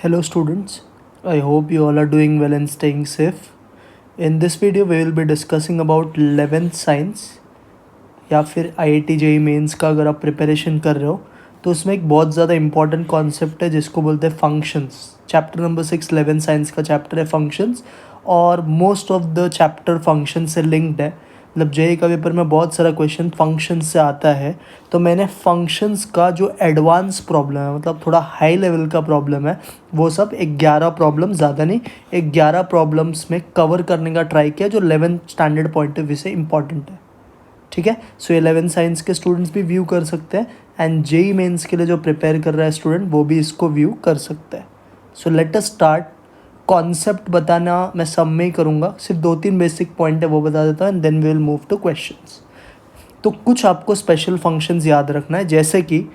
Hello students, I hope you all are doing well and staying safe. In this video we will be discussing about 11th science या फिर IIT JEE mains का अगर आप preparation कर रहे हो तो उसमें एक बहुत ज़्यादा इंपॉर्टेंट कॉन्सेप्ट है जिसको बोलते हैं functions. Chapter number 6 11th science का चैप्टर है फंक्शंस और most of the chapter function से लिंक्ड है। मतलब जेईई का पेपर में बहुत सारा क्वेश्चन फंक्शन से आता है, तो मैंने फंक्शंस का जो एडवांस प्रॉब्लम है, मतलब थोड़ा हाई लेवल का प्रॉब्लम है, वो सब 11 प्रॉब्लम, ज़्यादा नहीं 11 प्रॉब्लम्स में कवर करने का ट्राई किया जो 11th standard point of view से इंपॉर्टेंट है। ठीक है, सो 11th साइंस के स्टूडेंट्स भी व्यू कर सकते हैं एंड जेईई मेंस के लिए जो प्रिपेयर कर रहा है स्टूडेंट वो भी इसको व्यू कर सकता है। So let us start. Concept बताना मैं सब में ही करूँगा, सिर्फ 2-3 बेसिक पॉइंट है वो बता देता हूँ and then we will move to questions. तो कुछ आपको स्पेशल फंक्शंस याद रखना है, जैसे कि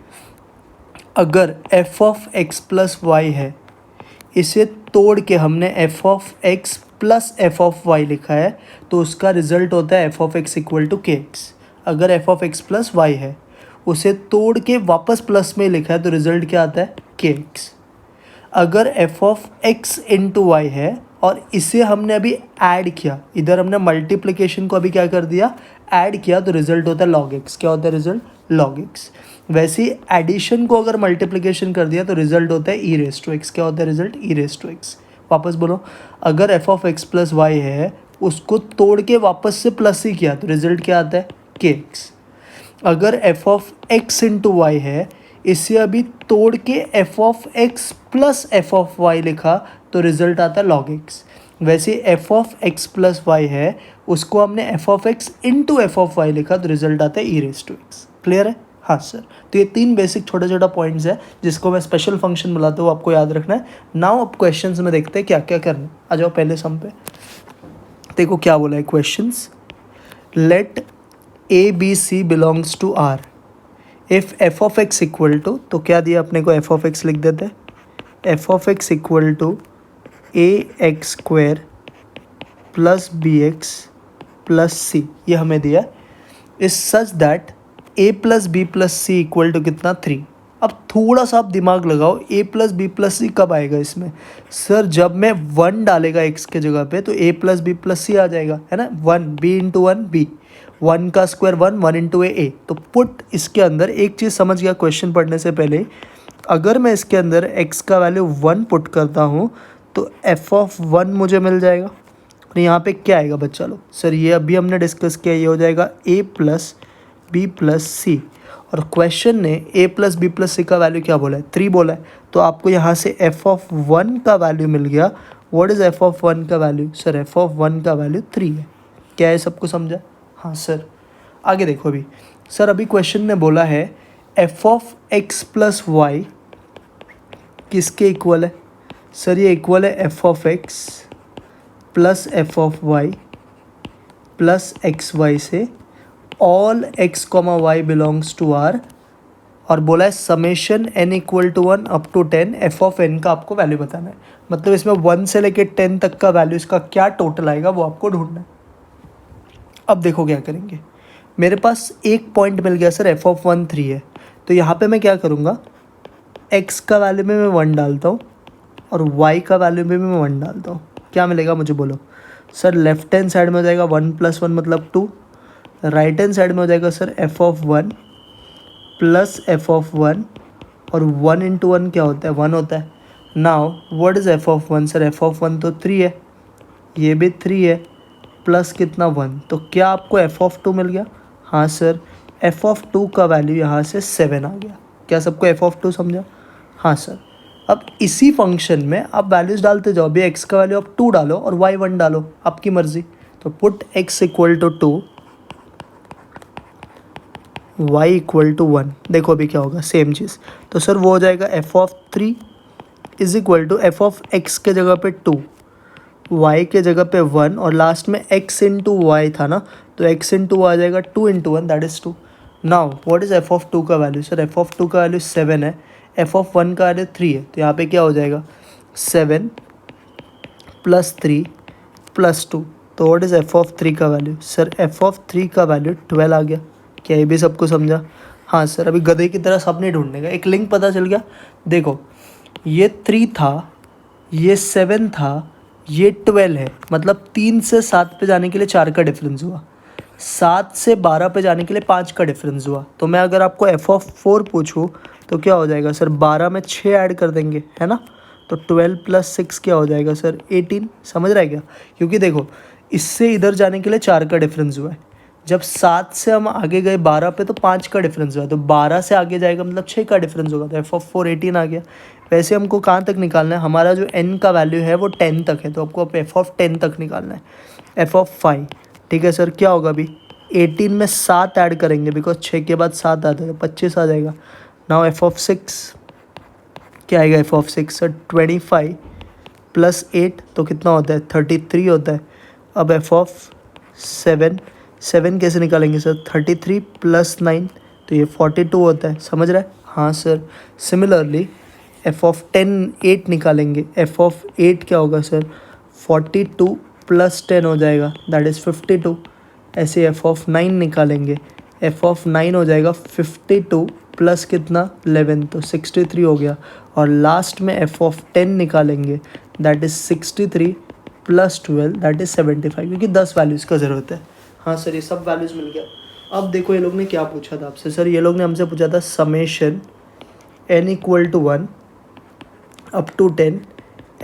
अगर f of x plus y है, इसे तोड़ के हमने f of x plus f of y लिखा है तो उसका रिजल्ट होता है f of x equal to k x. अगर f of x plus y है, उसे तोड़ के वापस प्लस में लिखा है तो रिजल्ट क्या आता है, के एक्स। अगर f of x into y है और इसे हमने अभी ऐड किया, इधर हमने मल्टीप्लिकेशन को अभी क्या कर दिया, ऐड किया, तो रिजल्ट होता है log x। क्या होता है रिजल्ट, log x। वैसे ही एडिशन को अगर मल्टीप्लिकेशन कर दिया तो रिजल्ट होता है ई रेस टू एक्स। क्या होता है result, e raise to x. वापस बोलो, अगर f of x plus y है, उसको तोड़ के वापस से प्लस ही किया तो रिजल्ट क्या आता है, के एक्स। अगर f of x into y है, इसे अभी तोड़ के f of x plus f of y लिखा तो रिजल्ट आता है log x। वैसे f of x plus y है, उसको हमने f of x into f of y लिखा तो रिजल्ट आता है e raise to x. Clear है? हाँ सर। तो ये 3 बेसिक छोटा छोटा पॉइंट्स है जिसको मैं स्पेशल फंक्शन बुलाता हूँ, आपको याद रखना है। नाउ अब क्वेश्चंस में देखते हैं क्या क्या करना है। आ जाओ पहले सम पे। देखो क्या बोला है questions. Let a b c belongs to R if f of x equal to, तो क्या दिया अपने को, एफ ऑफ एक्स लिख देते हैं। F of x equal to A x square plus B x plus C, ये हमें दिया is such that A plus B plus C equal to कितना, 3। अब थोड़ा सा आप दिमाग लगाओ, A plus B plus C कब आएगा इसमें, सर जब मैं 1 डालेगा एक्स के जगह पे तो ए प्लस बी प्लस सी आ जाएगा, है ना। 1 बी इंटू 1 बी, 1 का स्क्वायर 1, 1 इंटू ए। तो पुट इसके अंदर एक चीज़ समझ गया क्वेश्चन पढ़ने से पहले, अगर मैं इसके अंदर x का वैल्यू 1 पुट करता हूँ तो एफ ऑफ 1 मुझे मिल जाएगा। और यहाँ पे क्या आएगा बच्चा लोग, सर ये अभी हमने डिस्कस किया, ये हो जाएगा a प्लस बी प्लस सी। और क्वेश्चन ने a प्लस बी प्लस सी का वैल्यू क्या बोला है, 3 बोला है। तो आपको यहाँ से एफ ऑफ 1 का वैल्यू मिल गया। व्हाट इज़ एफ ऑफ 1 का वैल्यू, सर एफ ऑफ 1 का वैल्यू 3 है। क्या है, सबको समझा? हाँ सर। आगे देखो अभी, सर अभी क्वेश्चन ने बोला है f of x plus y किसके इक्वल है, सर ये इक्वल है f of x plus f of y plus x y से all x comma y belongs to R. और बोला है summation n equal to 1 up to 10 f of n का आपको वैल्यू बताना है। मतलब इसमें 1 से लेके 10 तक का वैल्यू इसका क्या टोटल आएगा वो आपको ढूंढना है। अब देखो क्या करेंगे, मेरे पास एक पॉइंट मिल गया सर, एफ ऑफ 1 3 है। तो यहाँ पे मैं क्या करूँगा, एक्स का वैल्यू में मैं 1 डालता हूँ और वाई का वैल्यू में भी मैं 1 डालता हूँ। क्या मिलेगा मुझे बोलो, सर लेफ्ट हैंड साइड में हो जाएगा 1 प्लस 1 मतलब 2, राइट हैंड साइड में हो जाएगा sir F of 1 plus f of 1, और 1 इंटू 1 क्या होता है, 1 होता है। Now what is F of 1, sir F of 1 तो 3 है, ये भी 3 है, प्लस कितना 1, तो क्या आपको एफ ऑफ 2 मिल गया। हाँ सर, एफ ऑफ 2 का वैल्यू यहाँ से 7 आ गया। क्या सबको एफ ऑफ 2 समझा? हाँ सर। अब इसी फंक्शन में आप वैल्यूज़ डालते जाओ, अभी एक्स का वैल्यू आप 2 डालो और वाई 1 डालो, आपकी मर्जी। तो put x equal to 2, y equal to 1। देखो अभी क्या होगा, सेम चीज़। तो सर वो हो जाएगा f of 3 is equal to f of x के जगह पे 2, वाई के जगह पे 1, और लास्ट में x इंटू वाई था ना, तो x इंटू आ जाएगा 2 into 1 that is 2। Now what is F of 2 का वैल्यू, सर एफ ऑफ 2 का वैल्यू 7 है, एफ ऑफ 1 का वैल्यू 3 है। तो यहाँ पे क्या हो जाएगा, 7 प्लस 3 प्लस 2। तो व्हाट इज़ एफ ऑफ 3 का वैल्यू, सर एफ ऑफ 3 का वैल्यू 12 आ गया। क्या ये भी सबको समझा? हाँ सर। अभी गधे की तरह सब नहीं ढूंढने का, एक लिंक पता चल गया। देखो ये 3 था, ये 7 था, ये 12 है, मतलब 3 से 7 पे जाने के लिए 4 का डिफरेंस हुआ, 7 से 12 पे जाने के लिए 5 का डिफरेंस हुआ। तो मैं अगर आपको f(4) पूछूँ तो क्या हो जाएगा सर, 12 में 6 ऐड कर देंगे, है ना, तो 12 + 6 क्या हो जाएगा सर, 18। समझ रहा है क्या? क्योंकि देखो इससे इधर जाने के लिए 4 का डिफरेंस हुआ है, जब 7 से हम आगे गए 12 पे तो 5 का डिफरेंस हुआ, तो 12 से आगे जाएगा मतलब 6 का डिफरेंस होगा, तो f(4) 18 आ गया। वैसे हमको कहाँ तक निकालना है, हमारा जो n का वैल्यू है वो 10 तक है, तो आपको अब f(10) तक निकालना है, f(5). ठीक है सर, क्या होगा अभी, 18 में 7 ऐड करेंगे, बिकॉज 6 के बाद 7 आता है तो 25 आ जाएगा। नाउ f(6) क्या आएगा, f(6) सर 25 + 8 तो कितना होता है, 33 होता है। अब f(7), 7 कैसे निकालेंगे सर, 33 + 9 तो ये 42 होता है। समझ रहा है? हाँ सर। सिमिलरली f(10) 8 निकालेंगे, f(8) क्या होगा सर, 42 + 10 हो जाएगा, दैट इज़ 52। ऐसे f(9) निकालेंगे, f(9) हो जाएगा 52 प्लस कितना 11 तो 63 हो गया। और लास्ट में f(10) निकालेंगे, दैट इज़ 63 + 12 दैट इज़ 75, क्योंकि 10 वैल्यूज़ का ज़रूरत है। हाँ सर, ये सब वैल्यूज़ मिल गया। अब देखो ये लोग ने क्या पूछा था आपसे, सर ये लोग ने हमसे पूछा था summation n = 1 up to 10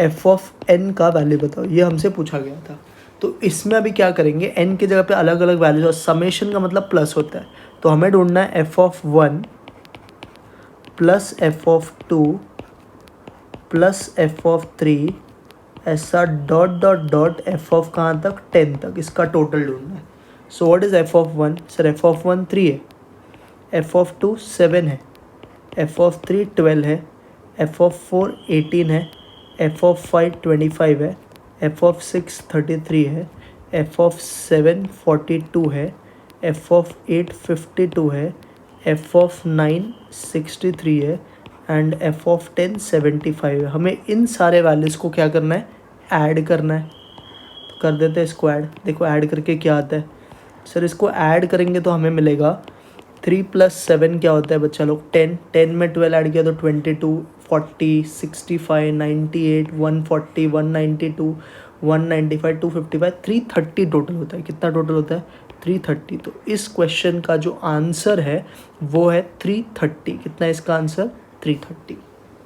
f(n) का वैल्यू बताओ, ये हमसे पूछा गया था। तो इसमें अभी क्या करेंगे, n की जगह पे अलग अलग वैल्यूज, और समेशन का मतलब प्लस होता है, तो हमें ढूंढना है f(1) + f(2) + f(3) ऐसा डॉट डॉट डॉट f कहाँ तक, 10 तक, इसका टोटल ढूंढना है। So what is f(1) sir, f(1) 3 है, f(2) 7 है, f(3) 12 है, f(4) 18 है, f(5) 25 है, f(6) 33 है, f(7) 42 है, f(8) 52 है, f(9) 63 है एंड f(10) 75 है। हमें इन सारे वैल्यूज़ को क्या करना है, ऐड करना है। तो कर देते हैं इसको ऐड। देखो ऐड करके क्या आता है सर, इसको ऐड करेंगे तो हमें मिलेगा 3 + 7 क्या होता है बच्चा लोग, 10, 10 में 12 ऐड किया तो 22, 40, 65, 98, 140, 192, 195, 255, 330 टोटल होता है। कितना टोटल होता है, 330। तो इस क्वेश्चन का जो आंसर है वो है 330। कितना है इसका आंसर, 330।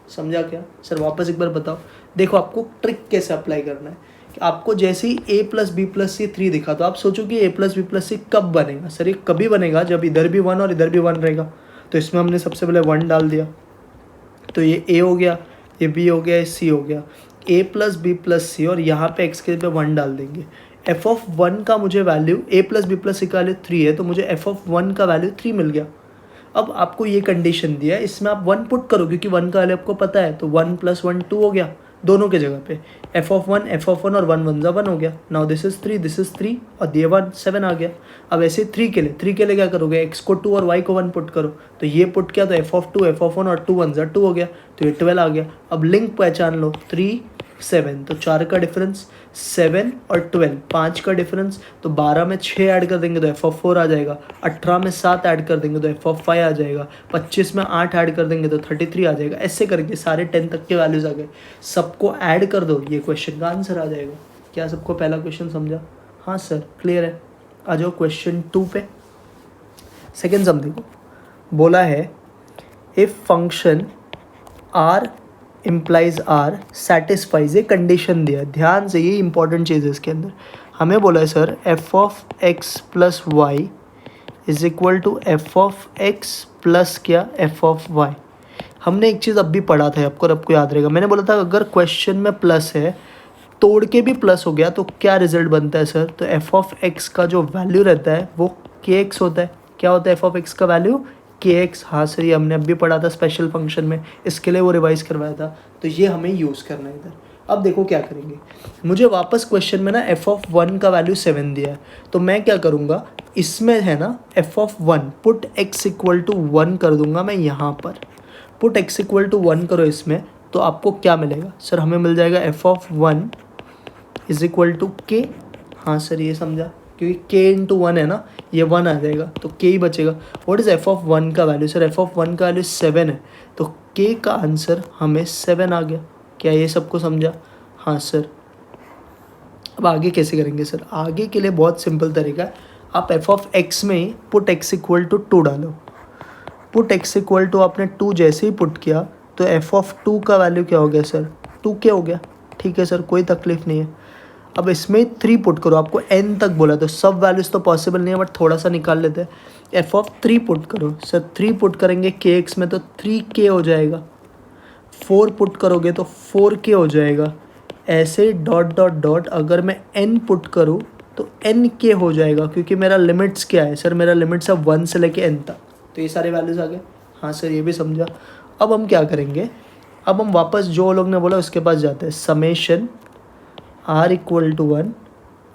समझा क्या सर? वापस एक बार बताओ। देखो आपको ट्रिक कैसे अप्लाई करना है, कि आपको जैसे ही a + b + c 3 दिखा तो आप सोचो कि a + b + c कब बनेगा। सर ये कभी बनेगा जब इधर भी 1 और इधर भी 1 रहेगा। तो इसमें हमने सबसे पहले 1 डाल दिया, तो ये a हो गया, ये b हो गया, ये c हो गया। a + b + c और यहाँ पे x के पे 1 डाल देंगे। f(1) का मुझे वैल्यू, a + b + c का वैल्यू 3 है, तो मुझे f(1) का वैल्यू 3 मिल गया। अब आपको ये कंडीशन दिया है, इसमें आप 1 पुट करो, क्योंकि 1 का वैल्यू आपको पता है, तो 1 + 1 2 हो गया दोनों के जगह पे। f(1) और 1 1 1 हो गया। Now this is 3, this is 3 और ये 1 7 आ गया। अब ऐसे 3 के लिए क्या करोगे, x को 2 और y को 1 पुट करो, तो ये पुट किया तो f(2) f(1) और 2 1 2 हो गया, तो ये 12 आ गया। अब लिंक पहचान लो, 3 7, तो 4 का डिफरेंस, 7 और 12 5 का डिफरेंस, तो 12 में 6 ऐड कर देंगे तो f(4) आ जाएगा, 18 में 7 ऐड कर देंगे तो f(5) आ जाएगा, 25 में 8 ऐड कर देंगे तो 33 आ जाएगा। ऐसे करके सारे 10 तक के वैल्यूज़ आ गए, सबको ऐड कर दो, ये क्वेश्चन का आंसर आ जाएगा। क्या सबको पहला क्वेश्चन समझा? हाँ सर, क्लियर है। आ जाओ क्वेश्चन 2 पे। सेकेंड सम देखो, बोला है if function r implies R satisfies a condition दिया है। ध्यान से, ये इंपॉर्टेंट चीज़ है इसके अंदर। हमें बोला है sir f(x + y) = f(x) plus क्या, f(y)। हमने एक चीज़ अब भी पढ़ा था, आपको याद रहेगा, मैंने बोला था अगर क्वेश्चन में प्लस है, तोड़ के भी प्लस हो गया तो क्या रिजल्ट बनता है सर, तो f(x) का जो वैल्यू रहता है वो kx होता है। क्या होता है f(x) का वैल्यू, kx। हाँ सर, ये हमने अभी पढ़ा था स्पेशल फंक्शन में, इसके लिए वो रिवाइज करवाया था, तो ये हमें यूज़ करना है इधर। अब देखो क्या करेंगे, मुझे वापस क्वेश्चन में ना f(1) का वैल्यू 7 दिया है, तो मैं क्या करूँगा, इसमें है ना f(1) पुट x = 1 कर दूंगा मैं यहाँ पर। पुट x = 1 करो इसमें, तो आपको क्या मिलेगा सर, हमें मिल जाएगा f(1) = k। हाँ सर, ये समझा, क्योंकि k × 1 है ना, ये 1 आ जाएगा तो k ही बचेगा। व्हाट इज़ f(1) का वैल्यू, सर f(1) का वैल्यू 7 है, तो k का आंसर हमें 7 आ गया। क्या ये सबको समझा? हाँ सर। अब आगे कैसे करेंगे सर? आगे के लिए बहुत सिंपल तरीका है, आप एफ ऑफ एक्स में ही पुट एक्स इक्वल टू 2 डालो। पुट एक्स इक्वल टू आपने 2 जैसे ही पुट किया तो एफ ऑफ 2 का वैल्यू क्या हो गया सर? 2 क्या हो गया? ठीक है सर, कोई तकलीफ नहीं है। अब इसमें 3 पुट करो, आपको n तक बोला तो सब वैल्यूज़ तो पॉसिबल नहीं है बट थोड़ा सा निकाल लेते हैं। एफ ऑफ 3 पुट करो सर, 3 पुट करेंगे के एक्स में तो 3k हो जाएगा। 4 पुट करोगे तो 4k हो जाएगा। ऐसे डॉट डॉट डॉट अगर मैं n पुट करूँ तो nk हो जाएगा, क्योंकि मेरा लिमिट्स क्या है सर? मेरा लिमिट्स है 1 से लेके n तक। तो ये सारे वैल्यूज़ आ गए। हाँ सर, ये भी समझा। अब हम क्या करेंगे? अब हम वापस जो लोग ने बोला उसके पास जाते हैं। Summation r equal to 1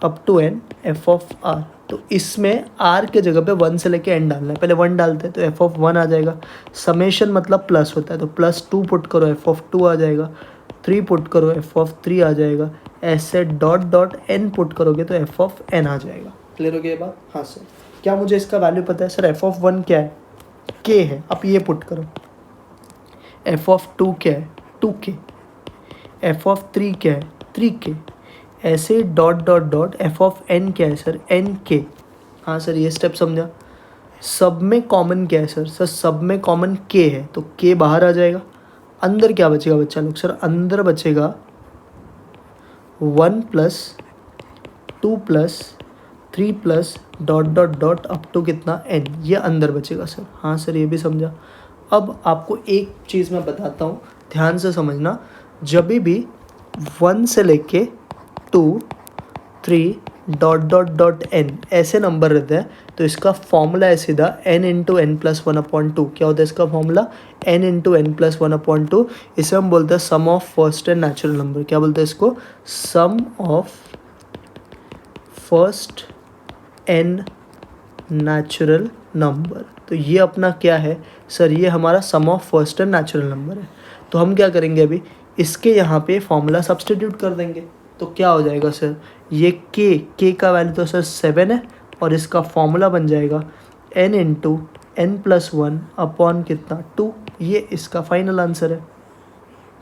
up to n f of r। तो इसमें r के जगह पे 1 से लेके n डालना है। पहले 1 डालते हैं तो एफ ऑफ 1 आ जाएगा। समेशन मतलब प्लस होता है, तो +2 पुट करो एफ ऑफ 2 आ जाएगा। 3 पुट करो एफ ऑफ 3 आ जाएगा। ऐसे डॉट डॉट n पुट करोगे तो एफ ऑफ n आ जाएगा। क्लियर हो गया ये बात? हाँ सर। क्या मुझे इसका वैल्यू पता है सर? एफ ऑफ 1 क्या है? k है। आप ये पुट करो। एफ ऑफ 2 क्या है? 2k। एफ ऑफ 3 क्या है? 3k। ऐसे dot dot dot F of n क्या है सर? nk। हाँ सर, ये स्टेप समझा। सब में कॉमन क्या है सर? सर सब में कॉमन k है तो k बाहर आ जाएगा। अंदर क्या बचेगा बच्चा लोग? सर अंदर बचेगा 1 plus 2 plus 3 plus dot dot dot up to कितना? n। ये अंदर बचेगा सर। हाँ सर, ये भी समझा। अब आपको एक चीज़ मैं बताता हूँ, ध्यान से समझना। जब भी 1 से लेके 2 3 डॉट डॉट डॉट n ऐसे नंबर रहते हैं तो इसका फॉर्मूला है सीधा n इंटू एन प्लस 1/2। क्या होता है इसका formula? n into n plus 1/2। इसे हम बोलते हैं sum of first n natural number. क्या बोलते हैं इसको? Sum of first n natural number. तो ये अपना क्या है सर? ये हमारा sum of first n natural number है। तो हम क्या करेंगे अभी? इसके यहाँ पे फॉर्मूला सब्सटीट्यूट कर देंगे तो क्या हो जाएगा सर? ये k का वैल्यू तो सर 7 है और इसका फॉर्मूला बन जाएगा n into n plus 1 upon कितना? 2। ये इसका फाइनल आंसर है।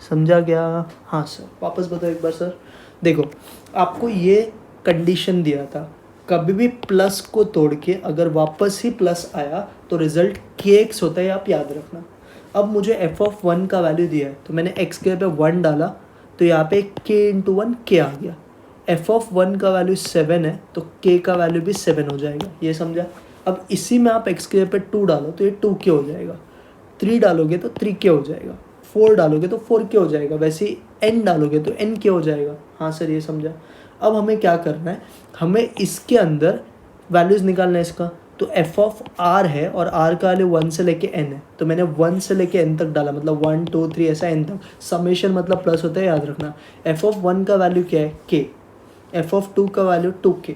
समझा गया? हाँ सर। वापस बताओ एक बार सर। देखो, आपको ये कंडीशन दिया था, कभी भी प्लस को तोड़ के अगर वापस ही प्लस आया तो रिजल्ट kx होता है, आप याद रखना। अब मुझे एफ ऑफ 1 का वैल्यू दिया है तो मैंने x के पे 1 डाला तो यहाँ पे k इंटू 1 k आ गया। एफ ऑफ 1 का वैल्यू 7 है तो k का वैल्यू भी 7 हो जाएगा। ये समझा? अब इसी में आप x के पे 2 डालो तो ये 2k हो जाएगा। 3 डालोगे तो 3k हो जाएगा। 4 डालोगे तो 4k हो जाएगा। वैसे ही n डालोगे तो nk हो जाएगा। हाँ सर, ये समझा। अब हमें क्या करना है? हमें इसके अंदर वैल्यूज़ निकालना है इसका। तो एफ ऑफ r है और r का वैल्यू 1 से लेके n है तो मैंने 1 से लेके n तक डाला, मतलब 1 2 3 ऐसा n तक। समेशन मतलब प्लस होता है, याद रखना। एफ ऑफ 1 का वैल्यू क्या है? k। एफ ऑफ 2 का वैल्यू 2k।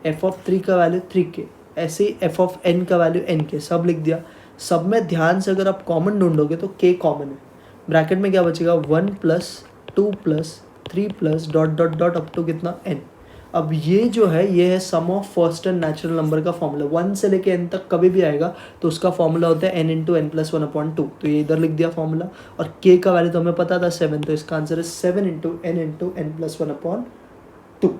एफ ऑफ 3 का वैल्यू 3k। ऐसे ही एफ ऑफ n का वैल्यू nk। सब लिख दिया। सब में ध्यान से अगर आप कॉमन ढूंढोगे तो k कॉमन है। ब्रैकेट में क्या बचेगा? 1 plus 2 plus 3 plus dot dot dot up to कितना? n। अब ये जो है ये है sum of first n natural number का फॉर्मूला। 1 से लेके n तक कभी भी आएगा तो उसका फॉर्मूला होता है n इंटू एन प्लस 1/2। तो ये इधर लिख दिया फॉर्मूला। और k का वैल्यू तो हमें पता था 7, तो इसका आंसर है 7 इंटू एन प्लस 1/2।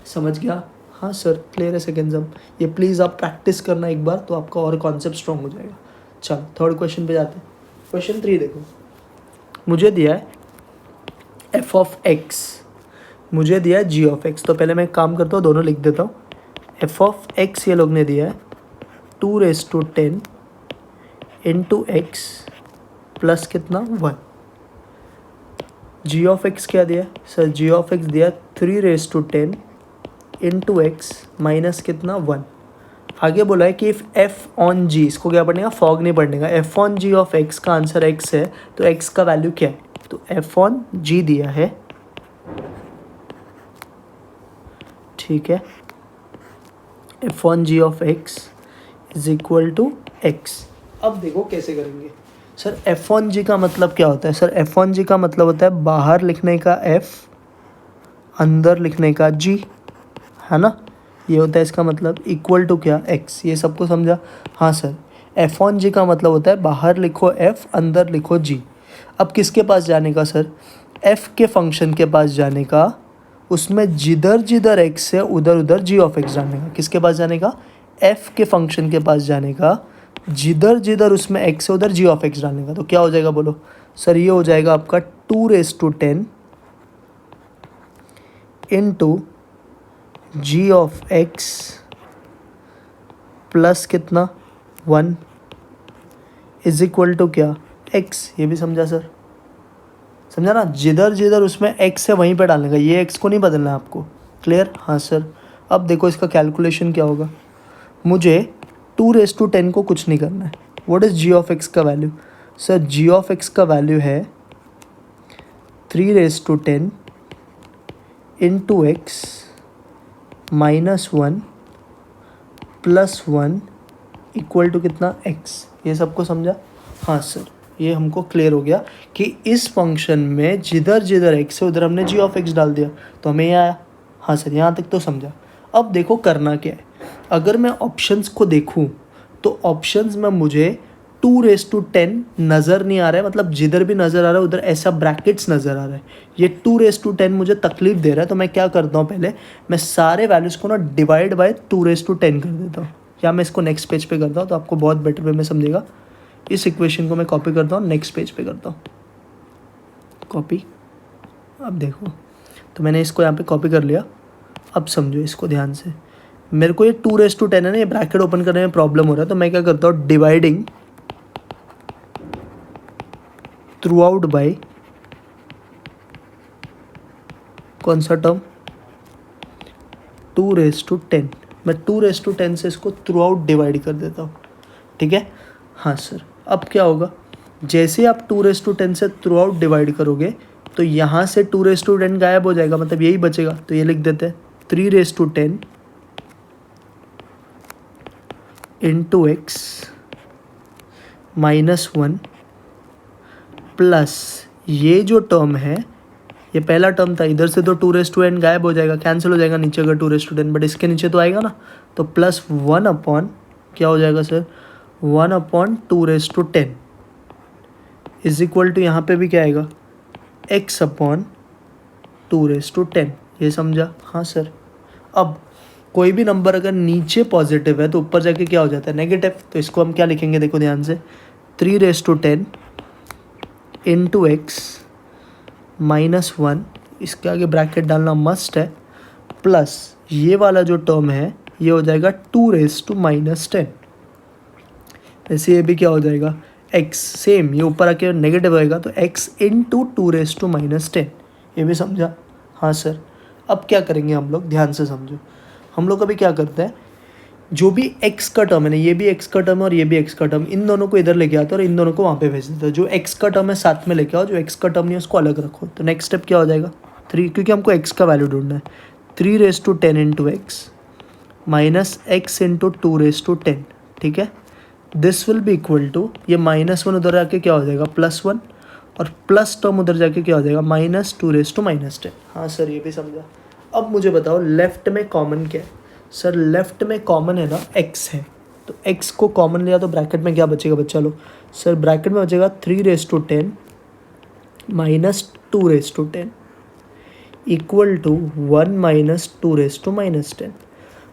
समझ गया? हाँ सर, क्लियर है सेकेंड सम। ये प्लीज़ आप प्रैक्टिस करना एक बार तो आपका और कॉन्सेप्ट स्ट्रॉन्ग हो जाएगा। चलो थर्ड क्वेश्चन पे जाते हैं। क्वेश्चन 3 देखो, मुझे दिया है एफ ऑफ एक्स, मुझे दिया है जी ऑफ एक्स। तो पहले मैं एक काम करता हूँ, दोनों लिख देता हूँ। एफ ऑफ एक्स ये लोग ने दिया है 2⁻10 इंटू एक्स प्लस कितना? 1। जी ऑफ एक्स क्या दिया है सर? जी ऑफ एक्स दिया 3⁻10 इंटू एक्स माइनस कितना? 1। आगे बोला है कि इफ़ एफ ऑन जी, इसको क्या पढ़ने का? फॉग नहीं पढ़ने का। F on g of x का आंसर एक्स है तो एक्स का वैल्यू क्या है? तो एफ ऑन जी दिया है, ठीक है। F on g of x is equal to x. अब देखो कैसे करेंगे सर। एफ ऑन जी का मतलब क्या होता है सर? एफ ऑन जी का मतलब होता है बाहर लिखने का एफ, अंदर लिखने का जी, है ना? ये होता है इसका मतलब। इक्वल टू क्या? एक्स। ये सबको समझा? हाँ सर। एफ ऑन जी का मतलब होता है बाहर लिखो एफ, अंदर लिखो जी। अब किसके पास जाने का सर? एफ के फंक्शन के पास जाने का, उसमें जिधर जिधर एक्स है उधर उधर जी ऑफ एक्स डालने का। किसके पास जाने का? एफ के फंक्शन के पास जाने का, जिधर जिधर उसमें एक्स है उधर जी ऑफ एक्स डालने का। तो क्या हो जाएगा बोलो सर? ये हो जाएगा आपका 2⁻10 into g of x plus कितना 1 इज इक्वल टू क्या? एक्स। ये भी समझा सर? समझा ना? जिधर जिधर उसमें एक्स है वहीं पे डालने का, ये एक्स को नहीं बदलना है आपको। क्लियर? हाँ सर। अब देखो इसका कैलकुलेशन क्या होगा। मुझे 2⁻10 को कुछ नहीं करना है। What is g of x का value? Sir g of x का वैल्यू है 3⁻10 into x -1 plus 1 equal to कितना? एक्स। ये सबको समझा? हाँ सर। ये हमको क्लियर हो गया कि इस फंक्शन में जिधर जिधर एक्स है उधर हमने जी ऑफ एक्स डाल दिया तो हमें ये आया। हाँ सर, यहाँ तक तो समझा। अब देखो करना क्या है। अगर मैं ऑप्शंस को देखूँ तो ऑप्शंस में मुझे 2⁻10 नज़र नहीं आ रहा है, मतलब जिधर भी नज़र आ रहा है उधर ऐसा ब्रैकेट्स नज़र आ रहा है। ये 2⁻10 मुझे तकलीफ दे रहा है, तो मैं क्या करता हूँ, पहले मैं सारे वैल्यूज़ को ना डिवाइड बाय 2⁻10 कर देता हूँ, या मैं इसको नेक्स्ट पेज पे करता हूँ तो आपको बहुत बेटर वे में समझेगा। इस इक्वेशन को मैं कॉपी करता हूँ, नेक्स्ट पेज पे करता हूँ कॉपी। अब देखो, तो मैंने इसको यहाँ पे कॉपी कर लिया। अब समझो इसको ध्यान से। मेरे को ये 2⁻10 है ना, ये ब्रैकेट ओपन करने में प्रॉब्लम हो रहा है, तो मैं क्या करता हूँ, डिवाइडिंग थ्रू आउट बाई कौन सा टर्म? 2⁻10। मैं 2⁻10 से इसको थ्रू आउट डिवाइड कर देता हूँ। ठीक है? हाँ सर। अब क्या होगा, जैसे आप 2⁻10 से थ्रू आउट डिवाइड करोगे तो यहाँ से 2⁻10 गायब हो जाएगा, मतलब यही बचेगा। तो ये लिख देते हैं 3⁻10 इंटू एक्स -1 प्लस ये जो टर्म है, ये पहला टर्म था, इधर से तो 2⁻10 गायब हो जाएगा, कैंसिल हो जाएगा नीचे का 2⁻10, बट इसके नीचे तो आएगा ना, तो प्लस 1 अपॉन क्या हो जाएगा sir? 1 upon 2⁻10 is equal to यहाँ पे भी क्या आएगा? x upon 2⁻10। ये समझा? हाँ सर। अब कोई भी नंबर अगर नीचे पॉजिटिव है तो ऊपर जाके क्या हो जाता है? नेगेटिव। तो इसको हम क्या लिखेंगे, देखो ध्यान से, 3⁻10 इंटू एक्स -1, इसके आगे ब्रैकेट डालना मस्ट है, प्लस ये वाला जो टर्म है ये हो जाएगा 2⁻10। वैसे ये भी क्या हो जाएगा? x। सेम, ये ऊपर आके नेगेटिव होएगा तो x इंटू 2⁻10। ये भी समझा? हाँ सर। अब क्या करेंगे हम लोग, ध्यान से समझो। हम लोग अभी क्या करते हैं, जो भी x का टर्म है ना, ये भी x का टर्म है और ये भी x का टर्म, इन दोनों को इधर लेके आते हैं और इन दोनों को वहाँ पे भेज देते हैं। जो x का टर्म है साथ में लेके आओ, जो x का टर्म नहीं है उसको अलग रखो। तो नेक्स्ट स्टेप क्या हो जाएगा? 3, क्योंकि हमको x का वैल्यू ढूंढना है। 3⁻10 into x minus x into 2⁻10। ठीक है? This will be equal to, ये -1 उधर जाके क्या हो जाएगा? +1, और प्लस टर्म उधर जाके क्या हो जाएगा? -2⁻10। हाँ सर, ये भी समझा। अब मुझे बताओ लेफ्ट में कॉमन क्या है? सर लेफ्ट में कॉमन है ना x है, तो x को कॉमन लिया तो ब्रैकेट में क्या बचेगा बच्चा लोग? सर ब्रैकेट में बचेगा 3⁻10 -2⁻10 इक्वल टू 1 - 2⁻10।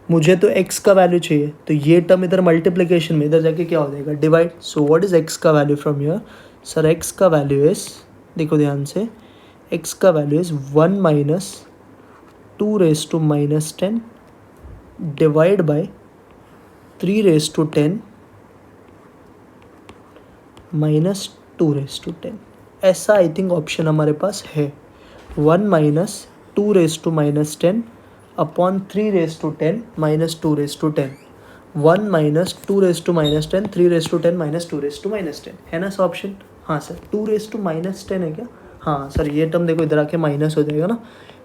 मुझे तो x का वैल्यू चाहिए, तो ये टर्म इधर मल्टीप्लिकेशन में इधर जाके क्या हो जाएगा? Divide. So what is x का value from here? Sir x का वैल्यू इज, देखो ध्यान से, x का value is 1 - 2⁻10 divide by 3⁻10 minus 2⁻10। ऐसा आई थिंक ऑप्शन हमारे पास है। 1 - 2⁻10 अपॉन 3⁻10 माइनस 2⁻10। 1 - 2⁻10 3⁻10 माइनस 2⁻10 है ना सर ऑप्शन? हाँ सर। 2⁻10 है क्या? हाँ सर। ये टर्म देखो इधर आके माइनस हो जाएगा ना,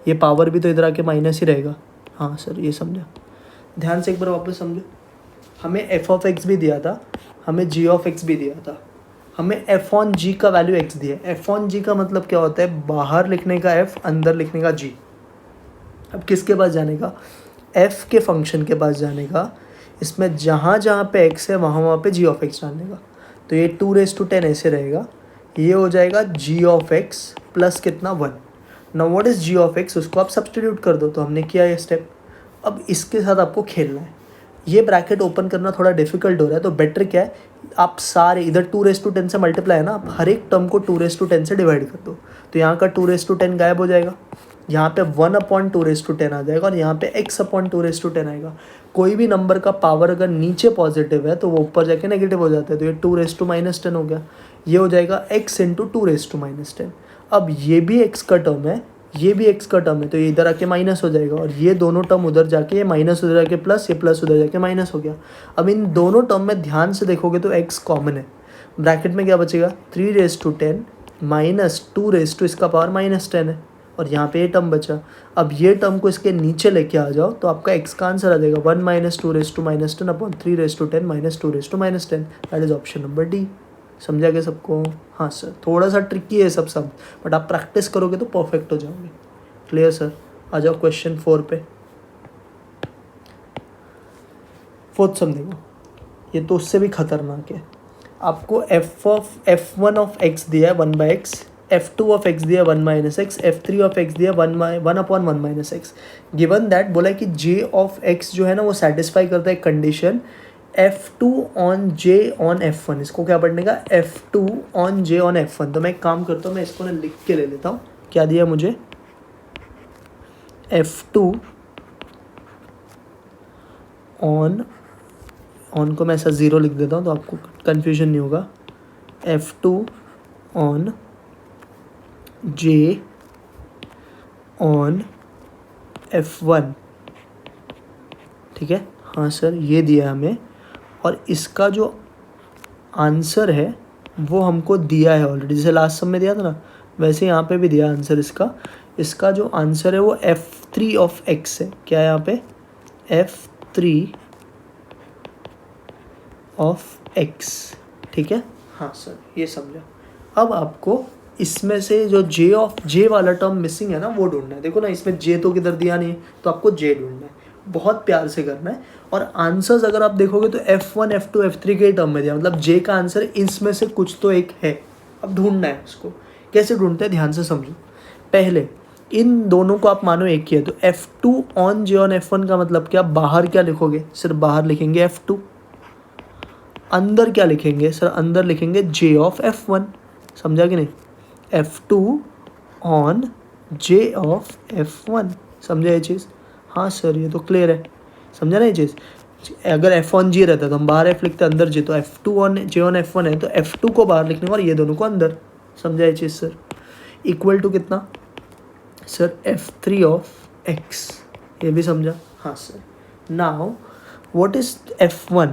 ये पावर भी तो इधर आके माइनस ही रहेगा। हाँ सर, ये समझा। ध्यान से एक बार वापस समझो। हमें एफ ऑफ एक्स भी दिया था, हमें जी ऑफ एक्स भी दिया था, हमें एफ ऑन जी का वैल्यू एक्स दिया। एफ ऑन जी का मतलब क्या होता है? बाहर लिखने का एफ, अंदर लिखने का जी। अब किसके पास जाने का? एफ के फंक्शन के पास जाने का। इसमें जहाँ जहाँ पे एक्स है वहाँ वहाँ पे जी ऑफ एक्स डालने का। तो ये 2⁻10 ऐसे रहेगा, ये हो जाएगा g ऑफ x प्लस कितना 1। Now what is g of x, उसको आप सब्सटीट्यूट कर दो, तो हमने किया ये स्टेप। अब इसके साथ आपको खेलना है। ये ब्रैकेट ओपन करना थोड़ा डिफिकल्ट हो रहा है, तो बेटर क्या है, आप सारे इधर 2 raised to 10 से मल्टीप्लाई है ना, आप हर एक टर्म को 2 raised to 10 से डिवाइड कर दो, तो यहाँ का 2 raised to 10 गायब हो जाएगा, यहाँ पे 1/2 raised to 10 आ जाएगा, और यहाँ पे x/2 raised to 10 आएगा। कोई भी नंबर का पावर अगर नीचे पॉजिटिव है तो वो ऊपर जाके नेगेटिव हो जाता है, तो ये 2 raised to -10 हो गया। ये हो जाएगा x इंटू 2 raised to -10। अब ये भी x का टर्म है, ये भी x का टर्म है, तो ये इधर आके माइनस हो जाएगा, और ये दोनों टर्म उधर जाके, ये माइनस उधर जाके प्लस, ये प्लस उधर जाके माइनस हो गया। अब इन दोनों टर्म में ध्यान से देखोगे तो x कॉमन है। ब्रैकेट में क्या बचेगा, 3 raised to 10 माइनस 2 इसका पावर -10 है, और यहाँ पे ये टर्म बचा। अब ये टर्म को इसके नीचे लेके आ जाओ, तो आपका x का आंसर आ जाएगा 1 - 2 raised to -10 upon 3 raised to 10 minus 2 raised to -10। That is option number D. समझा गया सबको? हाँ सर, थोड़ा सा ट्रिकी है सब, बट आप प्रैक्टिस करोगे तो परफेक्ट हो जाओगे। Clear sir? आ जाओ क्वेश्चन 4 पे। फोर्थ सम देखो, ये तो उससे भी खतरनाक है। आपको f1 ऑफ x दिया है 1/x, f2 ऑफ x दिया है 1 - x, f3 ऑफ x दिया है 1/1 - x। गिवन दैट बोला है कि j ऑफ x जो है ना वो सेटिस्फाई करता है condition f2 on j on f1। इसको क्या पढ़ने का, f2 on j on f1। तो मैं एक काम करता हूँ, मैं इसको ना लिख के ले लेता हूँ। क्या दिया मुझे, f2 ऑन को मैं ऐसा 0 लिख देता हूँ तो आपको कन्फ्यूजन नहीं होगा। f2 on j on f1, ठीक है। हाँ सर, ये दिया हमें, और इसका जो आंसर है वो हमको दिया है ऑलरेडी, जैसे लास्ट सम में दिया था ना, वैसे यहाँ पे भी दिया आंसर इसका जो आंसर है वो f3 ऑफ x है। क्या है यहाँ पे, f3 ऑफ x, ठीक है। हाँ सर, ये समझा। अब आपको इसमें से जो j वाला टर्म मिसिंग है ना वो ढूंढना है। देखो ना, इसमें j तो किधर दिया नहीं है, तो आपको j ढूंढना है। बहुत प्यार से करना है, और आंसर्स अगर आप देखोगे तो f1 f2 f3 के टर्म में दिया, मतलब j का आंसर इसमें से कुछ तो एक है। अब ढूंढना है उसको। कैसे ढूंढते हैं, ध्यान से समझो। पहले इन दोनों को आप मानो एक ही है, तो f2 on j on f1 का मतलब क्या, बाहर क्या लिखोगे, सिर्फ बाहर लिखेंगे f2। अंदर क्या लिखेंगे सर, अंदर लिखेंगे j ऑफ f1। समझा कि नहीं, f2 on j of f1। समझा ये चीज़? हाँ सर, ये तो क्लियर है। समझा ना ये चीज़? अगर f ऑन j रहता तो हम बाहर f लिखते, अंदर j, तो f2 on j on f1 है, तो f2 को बाहर लिखने और ये दोनों को अंदर। समझा ये चीज़ सर? इक्वल टू कितना सर, f3 ऑफ x। ये भी समझा? हाँ sir. Now what is f1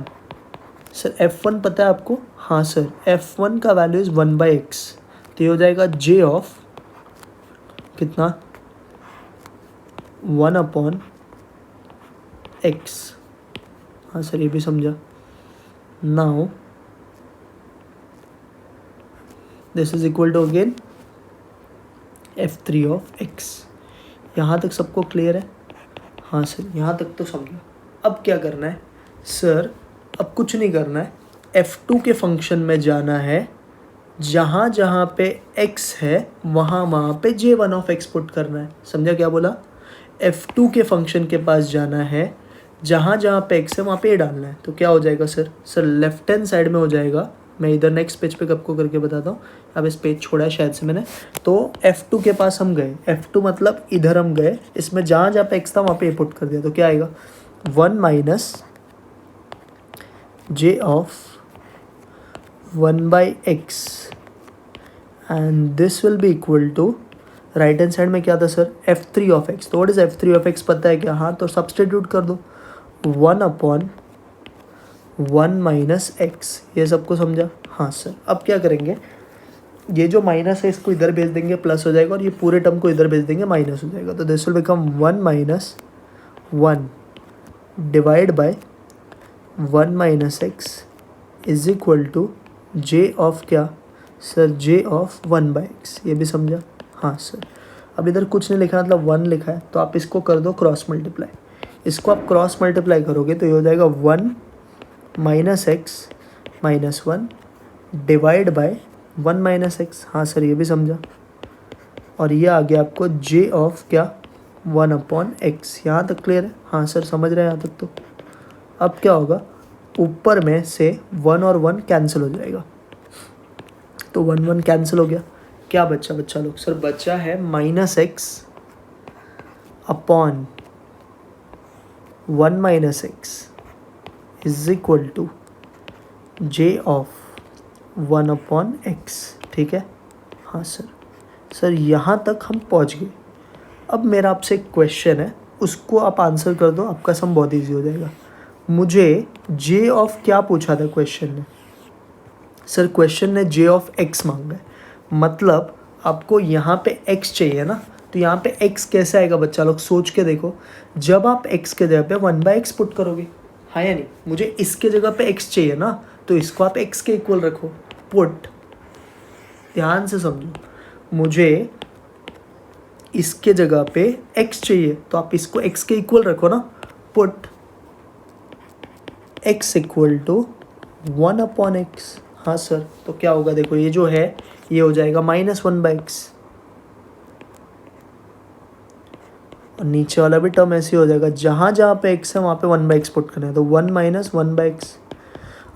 sir, f1 पता है आपको? हाँ सर, f1 का वैल्यू इज़ 1/x, तो ये हो जाएगा j ऑफ कितना, 1/x। हाँ सर, ये भी समझा। Now this is equal to again f3 of x। यहाँ तक सबको क्लियर है? हाँ सर, यहाँ तक तो समझा। अब क्या करना है सर, अब कुछ नहीं करना है, f2 के फंक्शन में जाना है, जहाँ जहाँ पे x है वहाँ पे j1 ऑफ x पुट करना है। समझा क्या बोला? f2 के फंक्शन के पास जाना है, जहाँ जहाँ पे x है वहाँ पे ये डालना है। तो क्या हो जाएगा सर लेफ्ट हैंड साइड में हो जाएगा। मैं इधर नेक्स्ट पेज पे आपको करके बताता हूँ। अब इस पेज छोड़ा है शायद से मैंने, तो f2 के पास हम गए, f2 मतलब इधर हम गए, इसमें जहाँ जहाँ पे x था वहाँ पे पुट कर दिया, तो क्या आएगा, 1 - j of 1/x, and this will be equal to, right hand side में क्या था सर, f3 ऑफ x। तो what is f3 of x पता है क्या? हाँ, तो सब्सटीट्यूट कर दो, 1/1 - x। ये सबको समझा? हाँ सर। अब क्या करेंगे, ये जो माइनस है इसको इधर भेज देंगे, प्लस हो जाएगा, और ये पूरे टर्म को इधर भेज देंगे, माइनस हो जाएगा। तो this will become 1 - 1 divide by 1 - x is equal to j of क्या सर, j ऑफ 1/x। ये भी समझा? हाँ सर। अब इधर कुछ नहीं लिखा, मतलब 1 लिखा है, तो आप इसको कर दो क्रॉस मल्टीप्लाई। इसको आप क्रॉस मल्टीप्लाई करोगे तो ये हो जाएगा 1 - x - 1 divide by 1 minus x, हाँ सर ये भी समझा। और ये आ गया आपको जे ऑफ क्या 1 अपॉन एक्स। यहाँ तक क्लियर है? हाँ सर समझ रहे हैं यहाँ तक तो। अब क्या होगा, ऊपर में से 1 और 1 कैंसिल हो जाएगा, तो 1 1 कैंसिल हो गया। क्या बच्चा बच्चा लोग? सर बच्चा है minus x upon 1 minus x is equal to j of 1 upon x. ठीक है, हाँ सर। सर यहाँ तक हम पहुँच गए। अब मेरा आपसे एक क्वेश्चन है, उसको आप आंसर कर दो, आपका सम बहुत ईजी हो जाएगा। मुझे जे ऑफ क्या पूछा था क्वेश्चन ने? सर क्वेश्चन ने जे ऑफ एक्स मांगा है, मतलब आपको यहाँ पे एक्स चाहिए ना, तो यहाँ पे एक्स कैसे आएगा बच्चा लोग? सोच के देखो। जब आप एक्स के जगह पे 1 बाई एक्स पुट करोगे, हाँ या नहीं? मुझे इसके जगह पे एक्स चाहिए ना, तो इसको आप एक्स के इक्वल रखो, पुट। ध्यान से समझो, मुझे इसके जगह पे x चाहिए तो आप इसको x के इक्वल रखो ना, put x equal to 1 upon x. हाँ सर, तो क्या होगा देखो, ये जो है ये हो जाएगा माइनस 1 बाई एक्स, और नीचे वाला भी टर्म ऐसे हो जाएगा, जहाँ जहाँ पे x है वहाँ पे 1 बाई एक्स पुट करना है, तो 1 माइनस 1 बाई एक्स।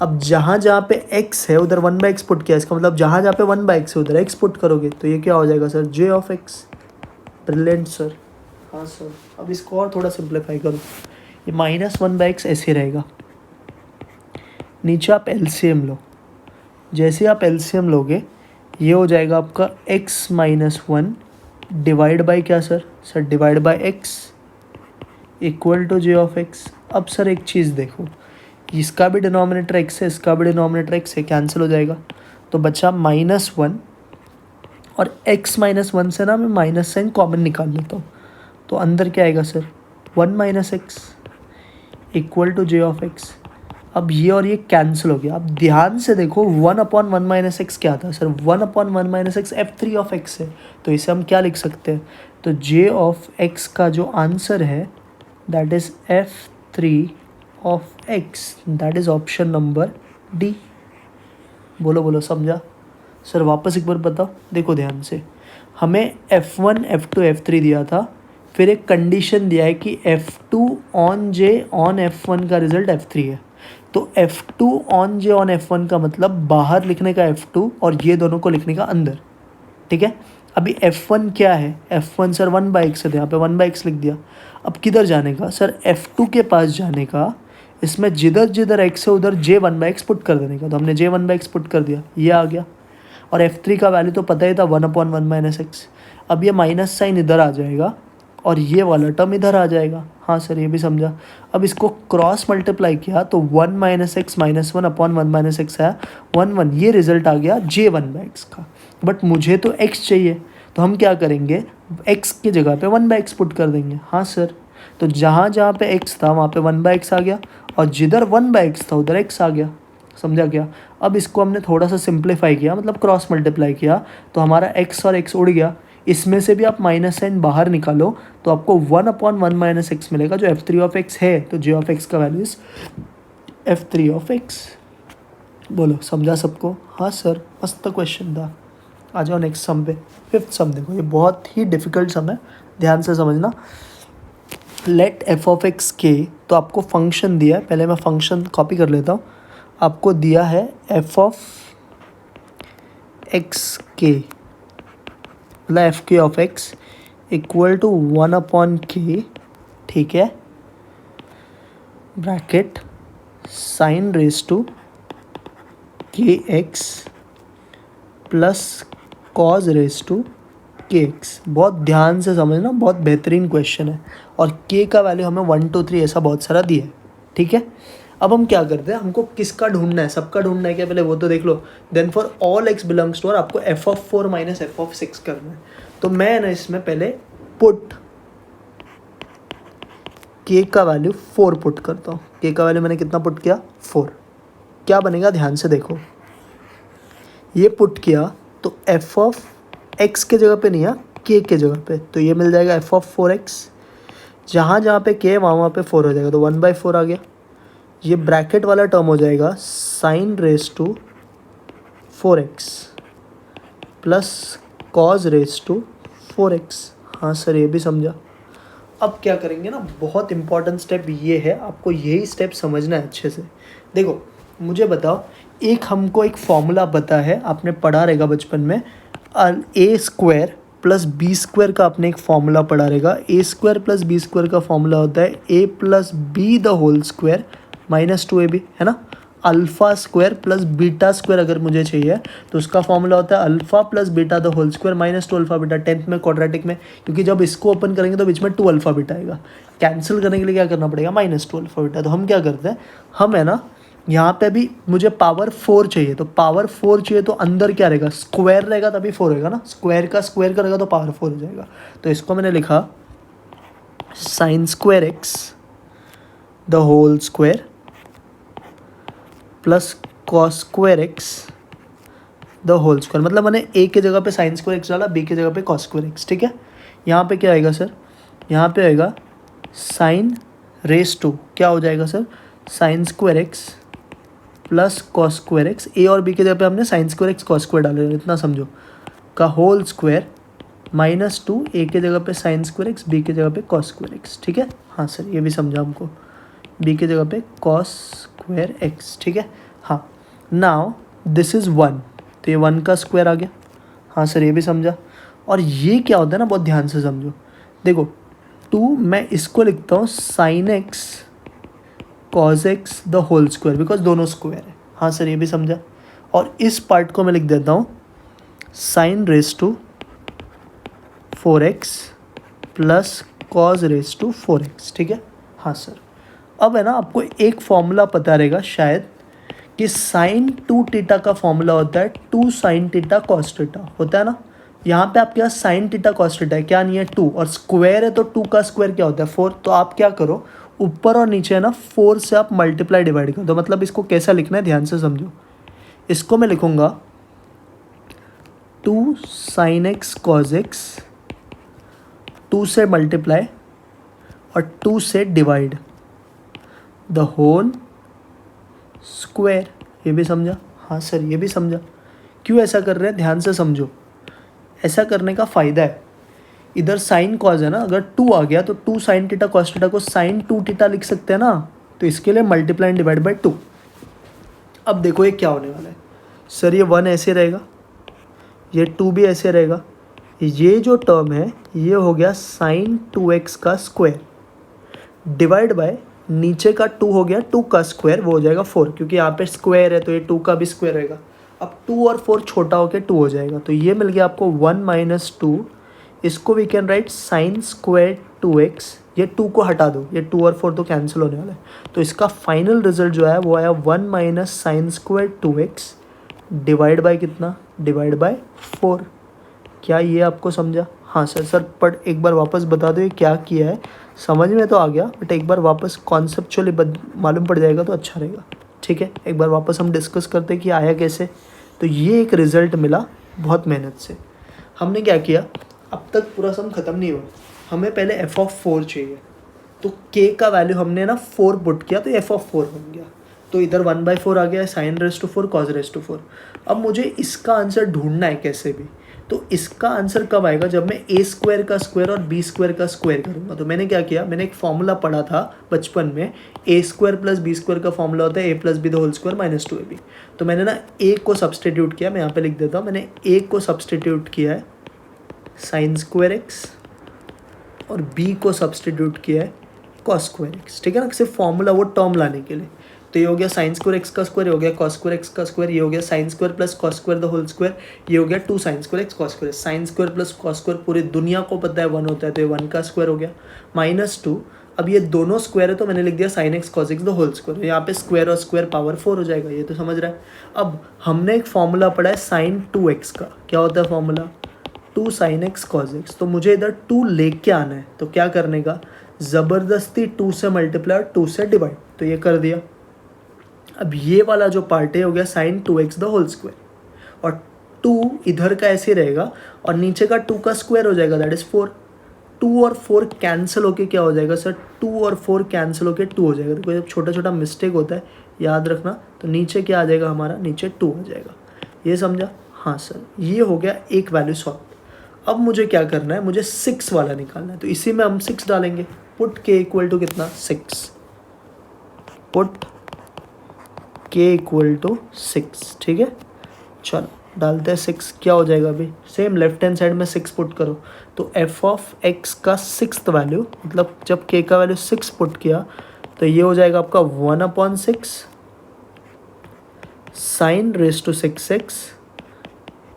अब जहाँ जहाँ पे x है उधर 1 बाई एक्स पुट किया, इसका मतलब जहाँ जहाँ पे 1 बाई एक्स है उधर x पुट करोगे, तो ये क्या हो जाएगा sir? J of x. Brilliant sir. हाँ सर, अब इसको और थोड़ा सिंप्लीफाई करो, ये माइनस 1 बाई एक्स ऐसे रहेगा। नीचे आप एलसीएम लो, जैसे आप एलसीएम लोगे ये हो जाएगा आपका x माइनस 1 डिवाइड बाई क्या sir? Sir divide by x equal to j of x. अब सर एक चीज़ देखो, इसका भी डिनोमिनेटर एक्स है, इसका भी डिनोमिनेटर एक्स है, कैंसिल हो जाएगा, तो बचा -1, और x माइनस 1 से ना मैं माइनस साइन कॉमन निकाल लेता हूँ, तो अंदर क्या आएगा sir? 1 minus x equal to j of x. अब ये और ये कैंसिल हो गया। अब ध्यान से देखो, 1 अपॉन 1 माइनस एक्स क्या था sir? 1 upon 1 minus x F3 of x है, तो इसे हम क्या लिख सकते हैं? तो जे ऑफ एक्स का जो आंसर है that is F3 of x, that is option number D. बोलो बोलो, समझा? सर वापस एक बार बताओ, देखो ध्यान से, हमें F1 F2 F3 दिया था, फिर एक कंडीशन दिया है कि F2 on J on F1 का रिजल्ट F3 है, तो F2 on J on F1 का मतलब बाहर लिखने का F2 और ये दोनों को लिखने का अंदर। ठीक है, अभी F1 क्या है? F1 सर 1 बाई एक्स है, तो यहाँ पे 1 बाई एक्स लिख दिया। अब किधर जाने का सर? F2 के पास जाने का, इसमें जिधर जिधर x है उधर j 1 बाई एक्स पुट कर देने का, तो हमने j 1 बाई एक्स पुट कर दिया, ये आ गया। और F3 का वैल्यू तो पता ही था 1 अपॉन 1 माइनस एक्स। अब ये माइनस साइन इधर आ जाएगा और ये वाला टर्म इधर आ जाएगा। हाँ सर ये भी समझा। अब इसको क्रॉस मल्टीप्लाई किया तो 1 minus x minus 1 upon 1 minus x है 1 1, ये रिजल्ट आ गया जे 1 बाई एक्स का। बट मुझे तो x चाहिए, तो हम क्या करेंगे? x की जगह पे 1 बाई एक्स पुट कर देंगे। हाँ सर, तो जहाँ जहाँ पे x था वहाँ पे 1 बाई एक्स आ गया, और जिधर 1 बाई एक्स था उधर x आ गया। समझा क्या? अब इसको हमने थोड़ा सा सिंप्लीफाई किया, मतलब क्रॉस मल्टीप्लाई किया, तो हमारा x और x उड़ गया। इसमें से भी आप माइनस साइन बाहर निकालो तो आपको 1 अपॉन 1 माइनस एक्स मिलेगा, जो F3 ऑफ एक्स है, तो जे ऑफ एक्स का value is F3 of x. बोलो समझा सबको? हाँ सर, मस्त क्वेश्चन था। आ जाओ नेक्स्ट सम पे। 5th सम देखो, ये बहुत ही डिफिकल्ट सम है, ध्यान से समझना। लेट एफ ऑफ एक्स के, तो आपको फंक्शन दिया है, पहले मैं फंक्शन कॉपी कर लेता हूँ। आपको दिया है एफ ऑफ एक्स के, मतलब f k of x equal to 1 upon k, ठीक है, bracket sine raise to k x plus cos raise to k x. बहुत ध्यान से समझना, बहुत बेहतरीन क्वेश्चन है, और के का वैल्यू हमें 1 2 3 ऐसा बहुत सारा दिया है। ठीक है, अब हम क्या करते हैं, हमको किसका ढूंढना है? सबका ढूंढना है क्या? पहले वो तो देख लो। Then for all x belongs to R, आपको f of 4 minus f of 6 करना है। तो मैं ना इसमें पहले पुट के का वैल्यू 4 पुट करता हूँ। के का वैल्यू मैंने कितना पुट किया? 4। क्या बनेगा? ध्यान से देखो, ये पुट किया तो एफ ऑफ एक्स के जगह पे नहीं है, के जगह पे, तो ये मिल जाएगा एफ ऑफ 4x। जहाँ जहाँ पे के है वहाँ पे 4 हो जाएगा, तो 1/4 आ गया। ये ब्रैकेट वाला टर्म हो जाएगा sine raise to 4x plus cos raise to 4x। हाँ सर, ये भी समझा। अब क्या करेंगे ना, बहुत इंपॉर्टेंट स्टेप ये है, आपको यही स्टेप समझना है अच्छे से। देखो मुझे बताओ, एक हमको एक फॉर्मूला पता है, आपने पढ़ा रहेगा बचपन में, A square plus B square का आपने एक फॉर्मूला पढ़ा रहेगा। A square plus B square का फॉर्मूला होता है A plus B the whole square minus 2ab, है ना। Alpha square plus beta square अगर मुझे चाहिए तो उसका फॉर्मूला होता है alpha plus beta the whole square minus 2 alpha beta. 10th में क्वाड्रेटिक में, क्योंकि जब इसको ओपन करेंगे तो बीच में 2 अल्फ़ा बीटा आएगा, कैंसिल करने के लिए क्या करना पड़ेगा, माइनस 2 अल्फ़ा बीटा। तो हम क्या करते हैं, हम है ना यहाँ पे भी मुझे पावर 4 चाहिए, तो पावर 4 चाहिए तो अंदर क्या रहेगा, स्क्वायर रहेगा तभी 4 होगा ना, स्क्वायर का स्क्वायर करेगा तो पावर 4 हो जाएगा। तो इसको मैंने लिखा sine square x the whole square plus cos square x the whole square. मतलब मैंने ए की जगह पे साइन स्क्वायर एक्स डाला, बी की जगह पे कॉस स्क्वायर एक्स, ठीक है। यहाँ पे क्या आएगा सर, यहाँ पे आएगा साइन रेस टू, क्या हो जाएगा sir, sine square x plus cos square x. A और बी की जगह पे हमने sine square x cos square डाले, इतना समझो, का होल स्क्वायर माइनस 2, ए की जगह पे साइन स्क्वायर एक्स, बी की जगह पे कॉस स्क्वायर एक्स, ठीक है। हाँ सर, ये भी समझा हमको, बी की जगह पे कॉस स्क्वायर एक्स, ठीक है। हाँ, नाउ दिस इज़ 1, तो ये 1 का स्क्वायर आ गया। हाँ सर, ये भी समझा। और ये क्या होता है ना, बहुत ध्यान से समझो। देखो 2, मैं इसको लिखता हूँ sine x cos x the whole square, because दोनों स्क्वायर है। हाँ सर, ये भी समझा। और इस पार्ट को मैं लिख देता हूँ sine raise to 4x plus cos raise to 4x, ठीक है। हाँ सर, अब है ना आपको एक फॉर्मूला पता रहेगा शायद कि साइन 2 थीटा का फॉर्मूला होता है 2 साइन थीटा कॉस थीटा, होता है ना। यहाँ पे आपके पास साइन थीटा कॉस थीटा है, क्या नहीं है, 2, और स्क्वायर है तो 2 का स्क्वायर क्या होता है, 4। तो आप क्या करो, ऊपर और नीचे है ना 4 से आप मल्टीप्लाई डिवाइड करो। तो मतलब इसको कैसा लिखना है, ध्यान से समझो। इसको मैं लिखूँगा 2 साइन एक्स कॉज एक्स, 2 से मल्टीप्लाई और 2 से डिवाइड द होल स्क्वायर। ये भी समझा। हाँ सर, ये भी समझा। क्यों ऐसा कर रहे हैं, ध्यान से समझो। ऐसा करने का फ़ायदा है, इधर साइन कॉज है ना, अगर 2 आ गया तो 2 साइन थीटा कॉस थीटा को साइन 2 थीटा लिख सकते हैं ना, तो इसके लिए मल्टीप्लाई एंड डिवाइड बाई 2। अब देखो ये क्या होने वाला है सर, ये 1 ऐसे रहेगा, ये 2 भी ऐसे रहेगा, ये जो टर्म है ये हो गया साइन 2x का स्क्वायर डिवाइड बाय नीचे का 2 हो गया 2 का स्क्वायर, वो हो जाएगा 4, क्योंकि यहाँ पे स्क्वायर है तो ये 2 का भी स्क्वायर रहेगा। अब 2 और 4 छोटा होकर 2 हो जाएगा, तो ये मिल गया आपको 1 माइनस 2। इसको we can write sine square 2x, ये 2 को हटा दो, ये 2 और 4 तो कैंसिल होने वाला है। तो इसका फाइनल रिजल्ट जो है वो आया 1 minus sign square 2x divide by कितना, डिवाइड बाय 4। क्या ये आपको समझा? हाँ सर। सर पर एक बार वापस बता दो ये क्या किया है, समझ में तो आ गया, बट एक बार वापस कॉन्सेप्चुअली मालूम पड़ जाएगा तो अच्छा रहेगा, ठीक है। एक बार वापस हम डिस्कस करते हैं कि आया कैसे। तो ये एक रिज़ल्ट मिला बहुत मेहनत से। हमने क्या किया, अब तक पूरा सम ख़त्म नहीं हुआ, हमें पहले f(4) चाहिए। तो k का वैल्यू हमने ना 4 पुट किया तो f(4) बन गया। तो इधर 1/4 आ गया, sine raise to 4 cos raise to 4। अब मुझे इसका आंसर ढूंढना है कैसे भी। तो इसका आंसर कब आएगा, जब मैं ए स्क्वायर का स्क्वायर और बी स्क्वायर का स्क्वायर करूँगा। तो मैंने क्या किया, मैंने एक फॉर्मूला पढ़ा था बचपन में, A square plus B square का फॉर्मूला होता है A plus B the whole square minus 2ab। तो मैंने ना ए को सब्सटीट्यूट किया, मैं यहाँ पे लिख देता हूँ, मैंने ए को सब्सटीट्यूट किया है साइन स्क्वायर एक्स और बी को सब्सटीट्यूट किया है कॉस स्क्वायर एक्स, ठीक है ना, सिर्फ फॉर्मूला वो टर्म लाने के लिए। तो ये हो गया साइन स्क्वायर एक्स का स्क्वायर, ये हो गया कॉस स्क्वायर एक्स का स्क्वायर, ये हो गया sine square plus cos square the whole square, ये हो गया 2 sine square x cos square. Sine square plus cos square पूरी दुनिया को पता है 1 होता है, तो ये 1 का स्क्वायर हो गया माइनस 2। अब ये दोनों स्क्वायर है तो मैंने लिख दिया sine x cos x the whole square. यहाँ पे स्क्वायर और स्क्वायर पावर 4 हो जाएगा, ये तो समझ रहा है। अब हमने एक फॉर्मूला पढ़ा है साइन 2x का, क्या होता है formula, 2 sign x cos x. तो मुझे इधर 2 लेके आना है, तो क्या करने का, ज़बरदस्ती 2 से मल्टीप्लाई और 2 से डिवाइड, तो ये कर दिया। अब ये वाला जो पार्ट है हो गया sign 2x the whole square, और 2 इधर का ऐसे रहेगा और नीचे का 2 का स्क्वायर हो जाएगा, दैट इज़ 4। 2 और 4 कैंसिल होके क्या हो जाएगा सर, 2 और 4 कैंसिल होके 2 हो जाएगा। देखो जब छोटा छोटा मिस्टेक होता है याद रखना, तो नीचे क्या आ जाएगा हमारा, नीचे 2 आ जाएगा। ये समझा? हाँ सर, ये हो गया एक वैल्यू सॉल्व। अब मुझे क्या करना है, मुझे 6 वाला निकालना है, तो इसी में हम 6 डालेंगे। पुट के इक्वल टू कितना, 6। पुट के इक्वल टू 6, ठीक है। चलो डालते हैं 6, क्या हो जाएगा अभी, सेम लेफ्ट हैंड साइड में 6 पुट करो, तो एफ ऑफ एक्स का 6th वैल्यू, मतलब जब के का वैल्यू 6 पुट किया तो ये हो जाएगा आपका 1/6 sine raise to 6x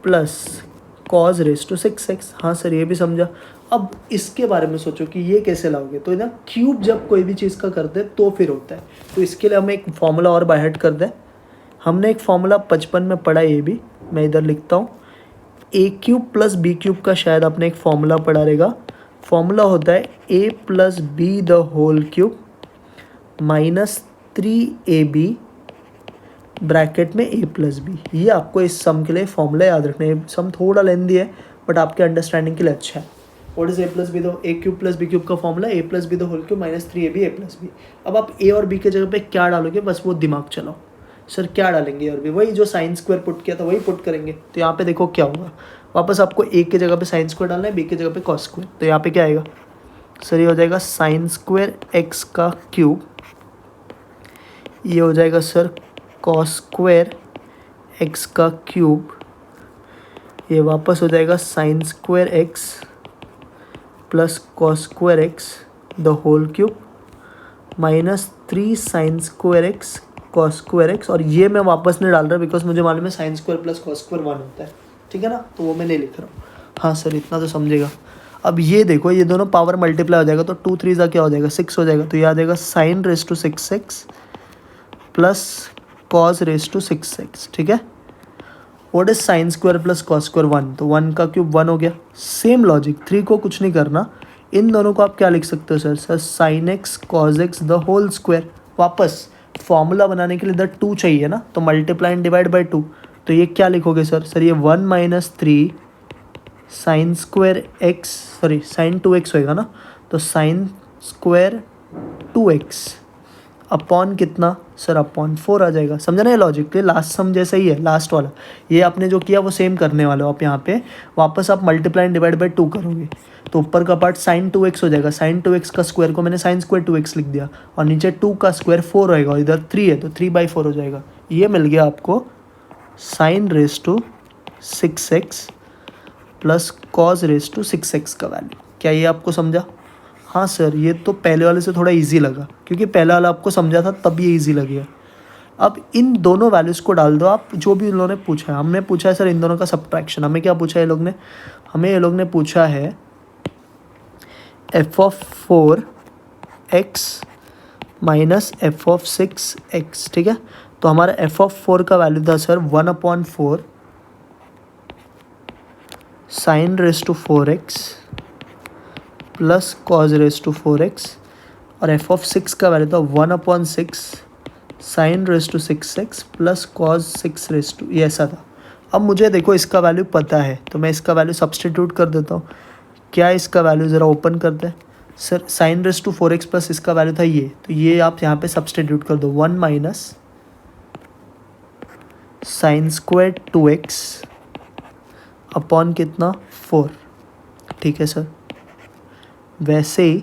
plus cos raise to 6x। हाँ सर, ये भी समझा। अब इसके बारे में सोचो कि ये कैसे लाओगे, तो ना क्यूब जब कोई भी चीज़ का करते हैं तो फिर होता है, तो इसके लिए हम एक फॉर्मूला और बाय हार्ट कर दें। हमने एक फॉर्मूला 55 में पढ़ा, ये भी मैं इधर लिखता हूँ। ए क्यूब प्लस बी क्यूब का शायद आपने एक फॉर्मूला पढ़ा रहेगा। फॉर्मूला होता है a plus B the whole cube minus 3ab bracket में a प्लस बी। ये आपको इस सम के लिए फॉर्मूला याद रखना है। सम थोड़ा लेंदी है बट आपके अंडरस्टैंडिंग के लिए अच्छा है। What is a plus b, दो a cube plus b cube का formula a plus B the whole cube minus 3ab a plus b. अब आप a और b के जगह पे क्या डालोगे, बस वो दिमाग चलाओ। सर क्या डालेंगे, और भी वही जो साइन स्क्वायर पुट किया था वही पुट करेंगे। तो यहाँ पे देखो क्या होगा, वापस आपको a की जगह पे साइन स्क्वायर डालना है, b की जगह पे कॉस स्क्वायर। तो यहाँ पे क्या आएगा सर, ये हो जाएगा साइन स्क्वायर एक्स का क्यूब, ये हो जाएगा सर कॉस स्क्वायर एक्स का क्यूब, ये वापस हो जाएगा sine square x plus cos square x the whole cube minus 3 sine square x cos square x. और ये मैं वापस नहीं डाल रहा बिकॉज मुझे मालूम है sign square plus cos square 1 होता है, ठीक है ना, तो वो मैं नहीं लिख रहा हूँ। हाँ सर, इतना तो समझेगा। अब ये देखो, ये दोनों पावर मल्टीप्लाई हो जाएगा तो 2 3 क्या हो जाएगा, 6 हो जाएगा। तो ये आ जाएगा sine raise to 6x plus cos raise to 6x, ठीक है। What is sine square plus cos square 1, तो 1 का क्यूब 1 हो गया। सेम लॉजिक, 3 को कुछ नहीं करना, इन दोनों को आप क्या लिख सकते हो sir sine x cos x the whole square. वापस फॉर्मूला बनाने के लिए इधर 2 चाहिए ना, तो मल्टीप्लाई एंड डिवाइड बाई 2। तो ये क्या लिखोगे सर ये 1 minus 3 sine square x, sorry sine 2x होएगा ना, तो साइन स्क्वायर 2x अपॉन कितना सर, अपॉन 4 आ जाएगा। समझा ना ये लॉजिक, लास्ट सम जैसा ही है, लास्ट वाला। ये आपने जो किया वो सेम करने वाले हो आप। यहाँ पे वापस आप मल्टीप्लाई एंड डिवाइड बाई 2 करोगे, तो ऊपर का पार्ट साइन 2x हो जाएगा। साइन 2x का स्क्वायर को मैंने साइन स्क्वायर 2x लिख दिया, और नीचे 2 का स्क्वायर 4 रहेगा, और इधर 3 है तो 3/4 हो जाएगा। ये मिल गया आपको sine raise to 6x plus cos raise to 6x का वैल्यू। क्या ये आपको समझा? हाँ सर, ये तो पहले वाले से थोड़ा इजी लगा, क्योंकि पहला वाला आपको समझा था तब ये इजी लगेगा। अब इन दोनों वैल्यूज़ को डाल दो आप, जो भी उन्होंने पूछा है। हमने पूछा है सर इन दोनों का सब्ट्रैक्शन। हमें क्या पूछा है ये लोग ने, हमें ये लोग ने पूछा है f of 4x minus f of 6x, ठीक है। तो हमारा f ऑफ 4 का वैल्यू था sir 1/4 sine raise to 4x plus cos raise to 4x, और f ऑफ 6 का वैल्यू था 1/6 sine raise to 6x plus cos 6 raise to, ये ऐसा था। अब मुझे देखो इसका वैल्यू पता है, तो मैं इसका वैल्यू सब्सटीट्यूट कर देता हूँ। क्या इसका वैल्यू ज़रा ओपन करते हैं sir, sine raise to 4x plus इसका वैल्यू था ये, तो ये आप यहाँ पे सब्सटीट्यूट कर दो, 1 minus sign square 2x upon कितना 4, ठीक है सर। वैसे ही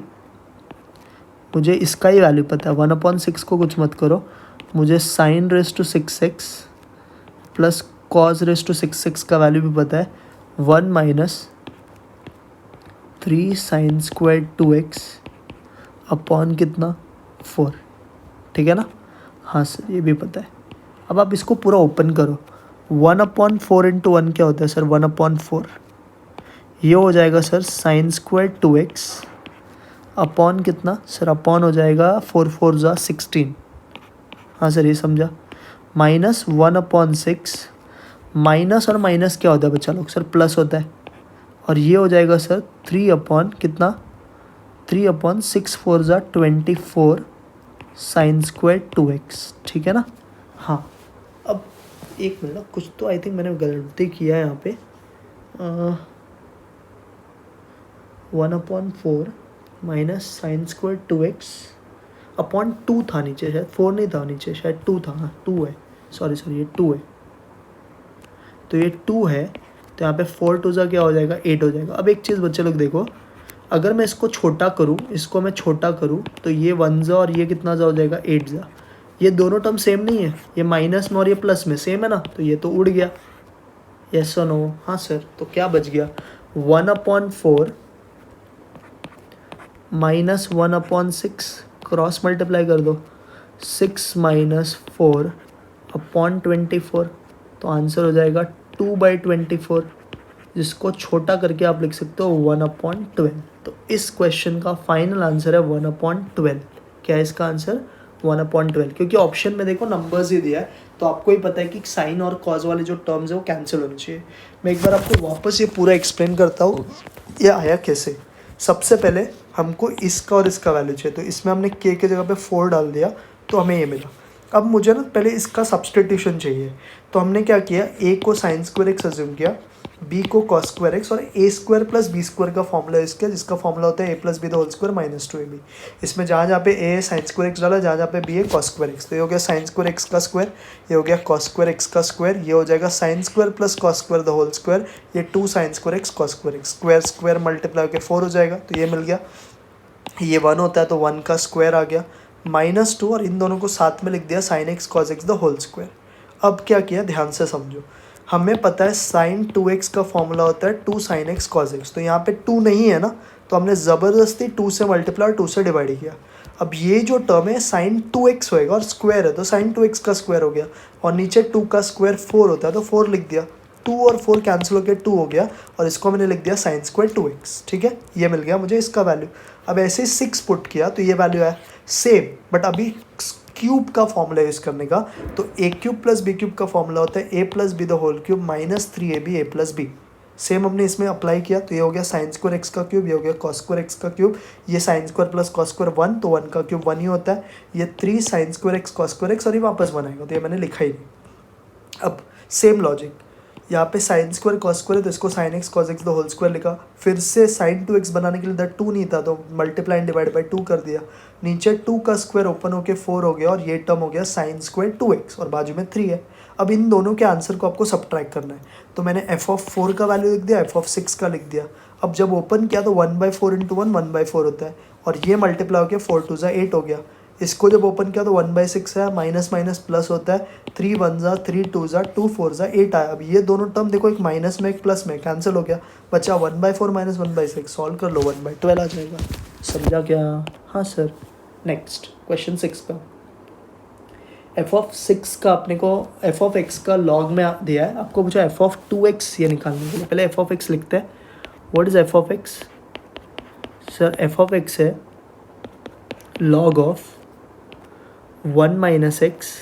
मुझे इसका ही वैल्यू पता है, 1/6 को कुछ मत करो, मुझे sine raise to 6x plus cos raise to 6x का वैल्यू भी पता है, 1 minus 3 sine square 2x upon कितना 4, ठीक है ना। हाँ सर, ये भी पता है। अब आप इसको पूरा ओपन करो, 1/4 इंटू 1 क्या होता है सर, 1/4। ये हो जाएगा sir sine square 2x upon कितना सर, अपॉन हो जाएगा 4 4 जा 16। हाँ सर, ये समझा। माइनस 1/6, माइनस और माइनस क्या होता है बच्चा लोग सर, प्लस होता है। और ये हो जाएगा सर 3 अपॉन कितना, 3/6 4 जा 24 साइन स्क्वायर 2x, ठीक है ना। हाँ, अब एक मिनट, कुछ तो आई थिंक मैंने गलती किया है यहाँ पे। 1/4 minus sign square 2x upon 2 था नीचे, शायद 4 नहीं था नीचे, शायद 2 था। हाँ 2 है, सॉरी ये 2 है। तो ये 2 है, तो यहाँ पे 4 2 ज़ा क्या हो जाएगा 8 हो जाएगा। अब एक चीज़ बच्चे लोग देखो, अगर मैं इसको छोटा करूँ, इसको मैं छोटा करूँ तो ये 1 ज़ा और ये कितना ज़ा हो जाएगा 8 ज़ा। ये दोनों टर्म सेम नहीं है, ये माइनस में और ये प्लस में सेम है ना, तो ये तो उड़ गया। यस और नो? हाँ सर। तो क्या बच गया 1/4 माइनस 1/6, क्रॉस मल्टीप्लाई कर दो 6 माइनस 4/24, तो आंसर हो जाएगा 2/24, जिसको छोटा करके आप लिख सकते हो 1/12। तो इस क्वेश्चन का फाइनल आंसर है 1/12। क्या है इसका आंसर? 1/12, क्योंकि ऑप्शन में देखो नंबर्स ही दिया है, तो आपको ही पता है कि साइन और कॉज वाले जो टर्म्स है वो कैंसिल होने चाहिए। मैं एक बार आपको वापस ये पूरा एक्सप्लेन करता हूँ ये आया कैसे। सबसे पहले हमको इसका और इसका वैल्यू चाहिए, तो इसमें हमने k के जगह पे 4 डाल दिया तो हमें ये मिला। अब मुझे ना पहले इसका सब्सटीट्यूशन चाहिए, तो हमने क्या किया, a को साइन स्क्वायर एक्स अज्यूम किया, b को कॉस स्क्वायर एक्स, और a square plus B square का फॉर्मूला है इसका, जिसका फॉर्मूला होता है a plus B the whole square minus 2ab। इसमें जहाँ जहाँ पे a है साइन स्क्वायर एक्स डाला, जहाँ जहाँ पे b है कॉस स्क्वायर एक्स, तो ये हो गया साइन स्क्वायर एक्स का स्क्वायर, ये हो गया कॉस स्क्वायर एक्स का स्क्वायर, ये हो जाएगा sine square plus cos square the whole square, ये 2 sine square x cos square x, square square multiply होकर 4 हो जाएगा, तो ये मिल गया। ये 1 होता है तो 1 का स्क्वायर आ गया, -2, और इन दोनों को साथ में लिख दिया sine x cos x the whole square. अब क्या किया, ध्यान से समझो, हमें पता है साइन 2x का फॉर्मूला होता है 2 साइन एक्स कॉस एक्स, तो यहाँ पे 2 नहीं है ना, तो हमने ज़बरदस्ती 2 से मल्टीप्लाई और 2 से डिवाइड किया। अब ये जो टर्म है साइन 2x होएगा और स्क्वायर है, तो साइन 2x का स्क्वायर हो गया, और नीचे 2 का स्क्वायर 4 होता है तो 4 लिख दिया, 2 और 4 कैंसिल होकर 2 हो गया, और इसको मैंने लिख दिया साइन स्क्वायर 2x। ठीक है, ये मिल गया मुझे इसका वैल्यू। अब ऐसे 6 पुट किया तो ये वैल्यू है सेम, बट अभी क्यूब का फॉर्मूला यूज़ करने का, तो a cube plus b cube का फॉर्मूला होता है a plus B the whole cube minus 3ab a plus b. Same हमने इसमें अप्लाई किया, तो ये हो गया साइन स्क्वायर एक्स का क्यूब, ये हो गया कॉस स्क्वायर एक्स का क्यूब, ये sine square plus cos square 1, तो 1 का क्यूब 1 ही होता है, ये 3 sine square x cos square x, और ये वापस बनाएगा, तो ये मैंने लिखा ही नहीं। अब सेम लॉजिक, यहाँ पे साइन स्क्वायर कॉस स्क्वायर है तो इसको sine x cos x the whole square लिखा, फिर से साइन 2x बनाने के लिए इधर 2 नहीं था तो मल्टीप्लाई एंड डिवाइड बाई 2 कर दिया, नीचे 2 का स्क्वायर ओपन होके 4 हो गया, और ये टर्म हो गया साइन स्क्वायर 2x, और बाजू में 3 है। अब इन दोनों के आंसर को आपको सब्ट्रैक्ट करना है, तो मैंने f(4) का वैल्यू लिख दिया, f(6) का लिख दिया। अब जब ओपन किया तो 1/4 इंटू 1 1/4 होता है, और ये मल्टीप्लाई होकर 4 2 8 हो गया। इसको जब ओपन किया तो 1/6 है, माइनस माइनस प्लस होता है, 3 1 3 2 2 4 8 आया। अब ये दोनों टर्म देखो, एक माइनस में एक प्लस में कैंसिल हो गया, बचा 1/4 माइनस 1/6, सॉल्व कर लो 1/12 आ जाएगा। समझा क्या? हाँ सर। नेक्स्ट क्वेश्चन 6 का, f(6) का अपने को f(x) का लॉग में दिया है, आपको पूछा f(2x) ये निकालने के लिए। पहले f(x) लिखते हैं। What is f(x)? Sir f(x) है log of 1 minus x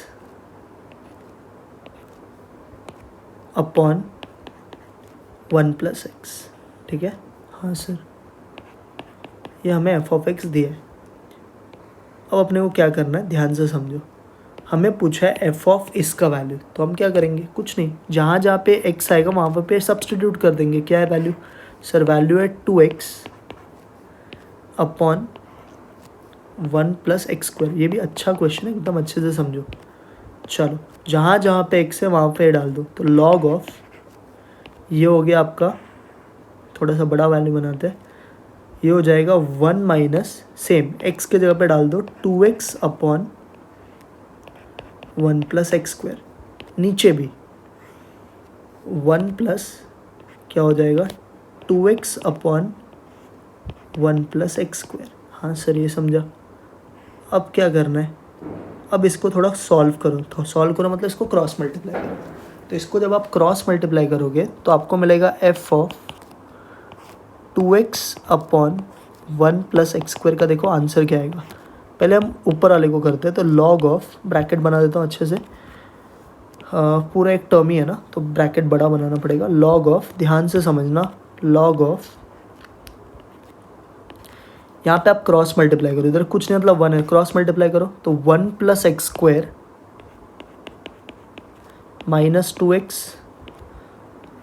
upon 1 plus x. ठीक है, हाँ सर, ये हमें f(x) दिया है। अब अपने को क्या करना है, ध्यान से समझो। हमें पूछा है f(इस) का वैल्यू, तो हम क्या करेंगे, कुछ नहीं, जहाँ जहाँ पे x आएगा वहाँ पे सब्सटीट्यूट कर देंगे। क्या है वैल्यू? सर वैल्यू है 2x upon 1 plus x square. ये भी अच्छा क्वेश्चन है, एकदम अच्छे से समझो। चलो, जहाँ जहाँ पे x है वहाँ पे डाल दो, तो log ऑफ, ये हो गया आपका, थोड़ा सा बड़ा वैल्यू बनाते हैं, ये हो जाएगा 1 माइनस, सेम x के जगह पे डाल दो 2x upon 1 plus x square, नीचे भी 1 प्लस क्या हो जाएगा 2x upon 1 plus x square. हाँ सर, ये समझा। अब क्या करना है, अब इसको थोड़ा सॉल्व करो, तो सॉल्व करो मतलब इसको क्रॉस मल्टीप्लाई करो। तो इसको जब आप क्रॉस मल्टीप्लाई करोगे तो आपको मिलेगा f(2x upon 1 plus x square) का देखो आंसर क्या आएगा। पहले हम ऊपर वाले को करते हैं, तो log ऑफ, ब्रैकेट बना देता हूँ अच्छे से, पूरा एक टर्म ही है ना, तो ब्रैकेट बड़ा बनाना पड़ेगा। log ऑफ, ध्यान से समझना, log ऑफ, यहाँ पे आप क्रॉस मल्टीप्लाई करो, इधर कुछ नहीं मतलब 1 है, क्रॉस मल्टीप्लाई करो तो 1 plus x square minus 2x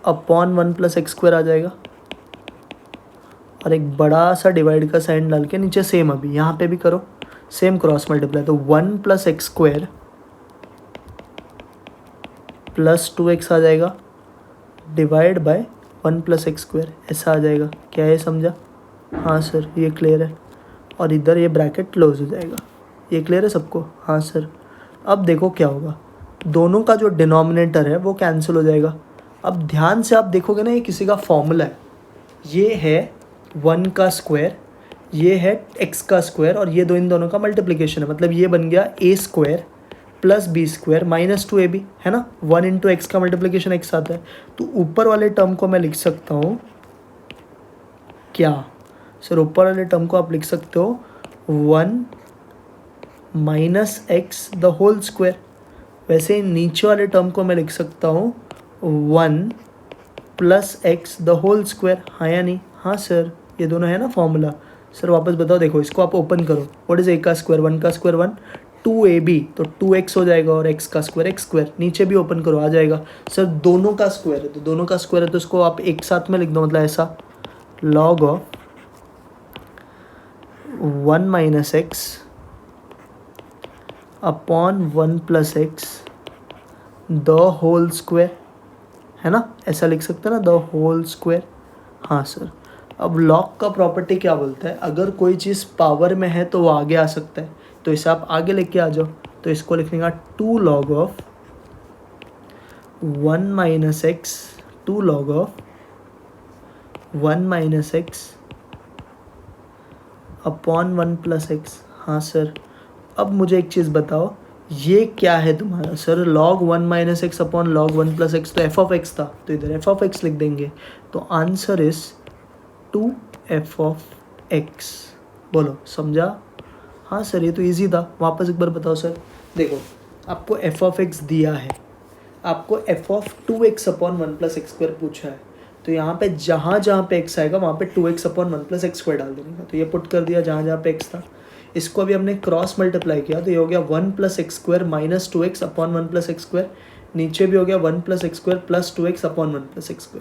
upon 1 plus x square आ जाएगा, और एक बड़ा सा डिवाइड का साइन डाल के नीचे सेम, अभी यहाँ पे भी करो सेम क्रॉस मल्टीप्लाई, तो 1 plus x square plus 2x आ जाएगा, डिवाइड बाय 1+x², ऐसा आ जाएगा। क्या है समझा? हाँ सर ये क्लियर है। और इधर ये ब्रैकेट क्लोज हो जाएगा। ये क्लियर है सबको? हाँ सर। अब देखो क्या होगा, दोनों का जो डिनोमिनेटर है वो कैंसिल हो जाएगा। अब ध्यान से आप देखोगे ना, ये किसी का फॉर्मूला है। ये है 1 का स्क्वायर, ये है x का स्क्वायर, और ये इन दोनों का मल्टीप्लिकेशन है। मतलब ये बन गया a² + b² - 2ab, है ना। 1 × x का मल्टीप्लिकेशन x आता है। तो ऊपर वाले टर्म को मैं लिख सकता हूँ क्या सर? ऊपर वाले टर्म को आप लिख सकते हो 1 - x द होल स्क्वायर। वैसे ही नीचे वाले टर्म को मैं लिख सकता हूँ 1 + x द होल स्क्वायर। हाँ या नहीं? हाँ सर, ये दोनों है ना फॉर्मूला। सर वापस बताओ, देखो इसको आप ओपन करो। व्हाट इज a का स्क्वायर? 1 का स्क्वायर 1, 2ab तो 2x हो जाएगा, और x का स्क्वायर x²। नीचे भी ओपन करो, आ जाएगा। सर दोनों का स्क्वायर है, तो दोनों का स्क्वायर है तो इसको आप एक साथ में लिख दो। मतलब ऐसा log of 1 - x upon 1 + x the whole square, है ना। ऐसा लिख सकते हैं ना, द होल स्क्वायर। हाँ सर। अब लॉग का प्रॉपर्टी क्या बोलता है? अगर कोई चीज़ पावर में है तो वो आगे आ सकता है, तो इसे आप आगे लेके आ जाओ। तो इसको लिखने का 2 log of 1 - x, 2 log of 1 - x upon 1 + x। हाँ सर। अब मुझे एक चीज़ बताओ, ये क्या है तुम्हारा? Sir log 1 - x upon log 1 + x तो f(x) था, तो इधर f(x) लिख देंगे। तो आंसर इज 2f(x). बोलो समझा? हाँ सर ये तो इजी था। वापस एक बार बताओ सर। देखो आपको f(x) दिया है, आपको f(2x अपॉन 1 + x² पूछा है। तो यहाँ पे जहाँ जहाँ पे x आएगा वहाँ पे 2x अपॉन 1 + x² डाल देने का। तो ये पुट कर दिया जहाँ जहाँ पे x था। इसको अभी हमने क्रॉस मल्टीप्लाई किया, तो ये हो गया 1 + x² - 2x अपॉन 1 + x²। नीचे भी हो गया 1 + x² + 2x upon 1 + x²।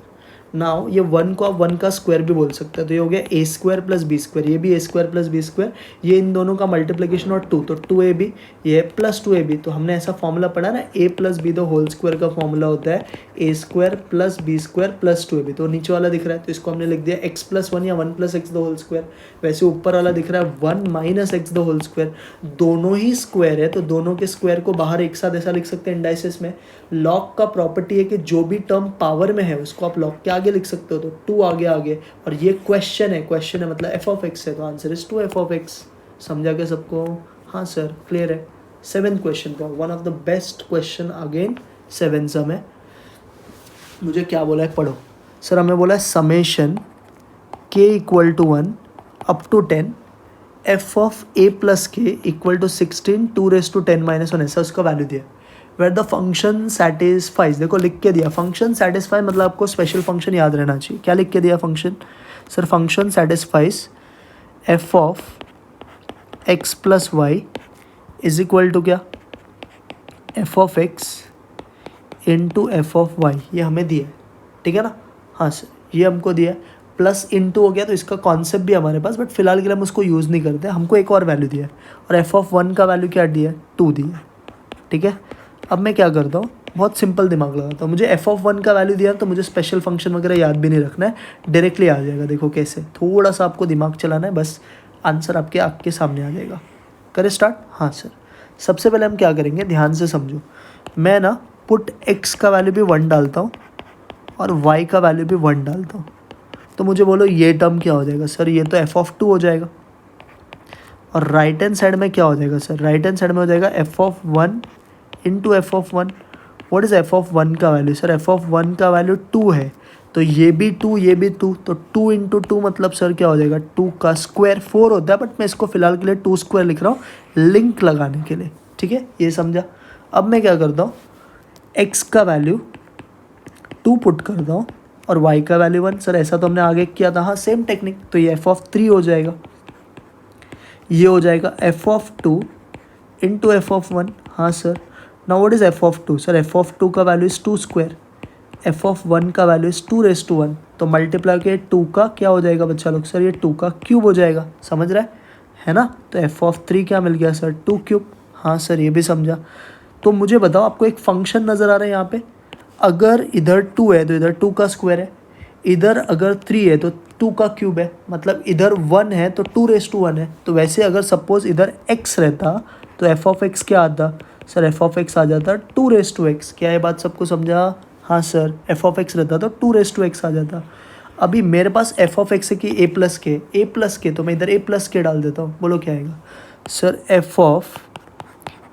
Now ये 1 को आप 1 का स्क्वायर भी बोल सकते हैं, तो ये हो गया a² + b²। ये भी a² + b², ये इन दोनों का मल्टीप्लिकेशन और 2, तो 2ab, ये प्लस 2ab। तो हमने ऐसा फॉर्मूला पढ़ा ना, a + b the whole square का फॉर्मूला होता है a² + b² + 2ab। तो नीचे वाला दिख रहा है, तो इसको हमने लिख दिया x + 1 या 1 + x द होल स्क्वायर। वैसे ऊपर वाला दिख रहा है 1 - x द होल स्क्वायर। दोनों ही स्क्वायर है, तो दोनों के स्क्वायर को बाहर एक साथ ऐसा लिख सकते हैं इंडाइसिस में। लॉग का प्रॉपर्टी है कि जो भी टर्म पावर में है उसको आप लॉग के आगे लिख सकते हो, तो 2 आगे। और ये क्वेश्चन है मतलब f(x) है, तो आंसर इज 2f(x). समझा क्या सबको? हाँ सर क्लियर है। 7th क्वेश्चन का one of the best question again 7 में मुझे क्या बोला है पढ़ो। सर हमें बोला है summation k = 1 up to 10 f(a + k = 16 2⁻10 - 1), ऐसा उसका वैल्यू दिया। वेर द फंक्शन सेटिस्फाइज, देखो लिख के दिया फंक्शन सेटिस्फाई, मतलब आपको स्पेशल फंक्शन याद रहना चाहिए। क्या लिख के दिया function? Sir function satisfies f(x + y) = क्या? f(x) × f(y), ये हमें दिया है, ठीक है ना। हाँ सर ये हमको दिया है। प्लस इंटू हो गया, तो इसका कॉन्सेप्ट भी हमारे पास, बट फिलहाल के लिए हम उसको यूज़ नहीं करते। हमको एक और वैल्यू दिया है, और f(1) का वैल्यू क्या दिया है? 2 दिया है, ठीक है। अब मैं क्या करता हूँ, बहुत सिंपल दिमाग लगाता हूँ। मुझे f(1) का वैल्यू दिया तो मुझे स्पेशल फंक्शन वगैरह याद भी नहीं रखना है, डायरेक्टली आ जाएगा। देखो कैसे, थोड़ा सा आपको दिमाग चलाना है, बस आंसर आपके आँख के सामने आ जाएगा। करें स्टार्ट? हाँ सर। सबसे पहले हम क्या करेंगे, ध्यान से समझो। मैं ना पुट x का वैल्यू भी 1 डालता हूँ और y का वैल्यू भी 1 डालता हूँ। तो मुझे बोलो ये टर्म क्या हो जाएगा? सर ये तो f(2) हो जाएगा। और राइट हैंड साइड में क्या हो जाएगा? सर राइट हैंड साइड में हो जाएगा f(1) × f(1). What is f(1) का वैल्यू? सर f(1) का वैल्यू 2 है, तो ये भी 2 ये भी 2, तो 2 × 2 मतलब सर क्या हो जाएगा? 2 का स्क्वायर 4 होता है, बट मैं इसको फिलहाल के लिए 2² लिख रहा हूँ लिंक लगाने के लिए, ठीक है। ये समझा? अब मैं क्या करता हूँ, x का वैल्यू 2 पुट करता हूँ और y का वैल्यू 1। सर ऐसा तो हमने आगे किया था, हाँ सेम टेक्निक। तो ये f(3) हो जाएगा, ये हो जाएगा f(2) × f(1). हाँ sir. Now what is f(2)? Sir f(2) का वैल्यू इज 2², f(1) का वैल्यू इज 2⁻1। तो मल्टीप्लाई के 2 का क्या हो जाएगा बच्चा लोग? सर ये 2 का क्यूब हो जाएगा। समझ रहा है ना? तो f(3) क्या मिल गया सर? 2 क्यूब। हाँ सर ये भी समझा। तो मुझे बताओ, आपको एक फंक्शन नज़र आ रहा है यहाँ पे, अगर इधर 2 है तो इधर 2 का स्क्वायर है, इधर अगर 3 है तो 2 का क्यूब है, मतलब इधर 1 है तो 2 रेस टू 1 है। तो वैसे अगर सपोज इधर x रहता तो एफ ऑफ एक्स क्या आता सर, एफ ऑफ एक्स आ जाता 2 रेस टू एक्स। क्या ये बात सबको समझा? हाँ सर, एफ ऑफ एक्स रहता तो 2 रेस टू एक्स आ जाता। अभी मेरे पास एफ ऑफ एक्स है कि ए प्लस के, तो मैं इधर ए प्लस के डाल देता हूँ, बोलो क्या आएगा sir? F of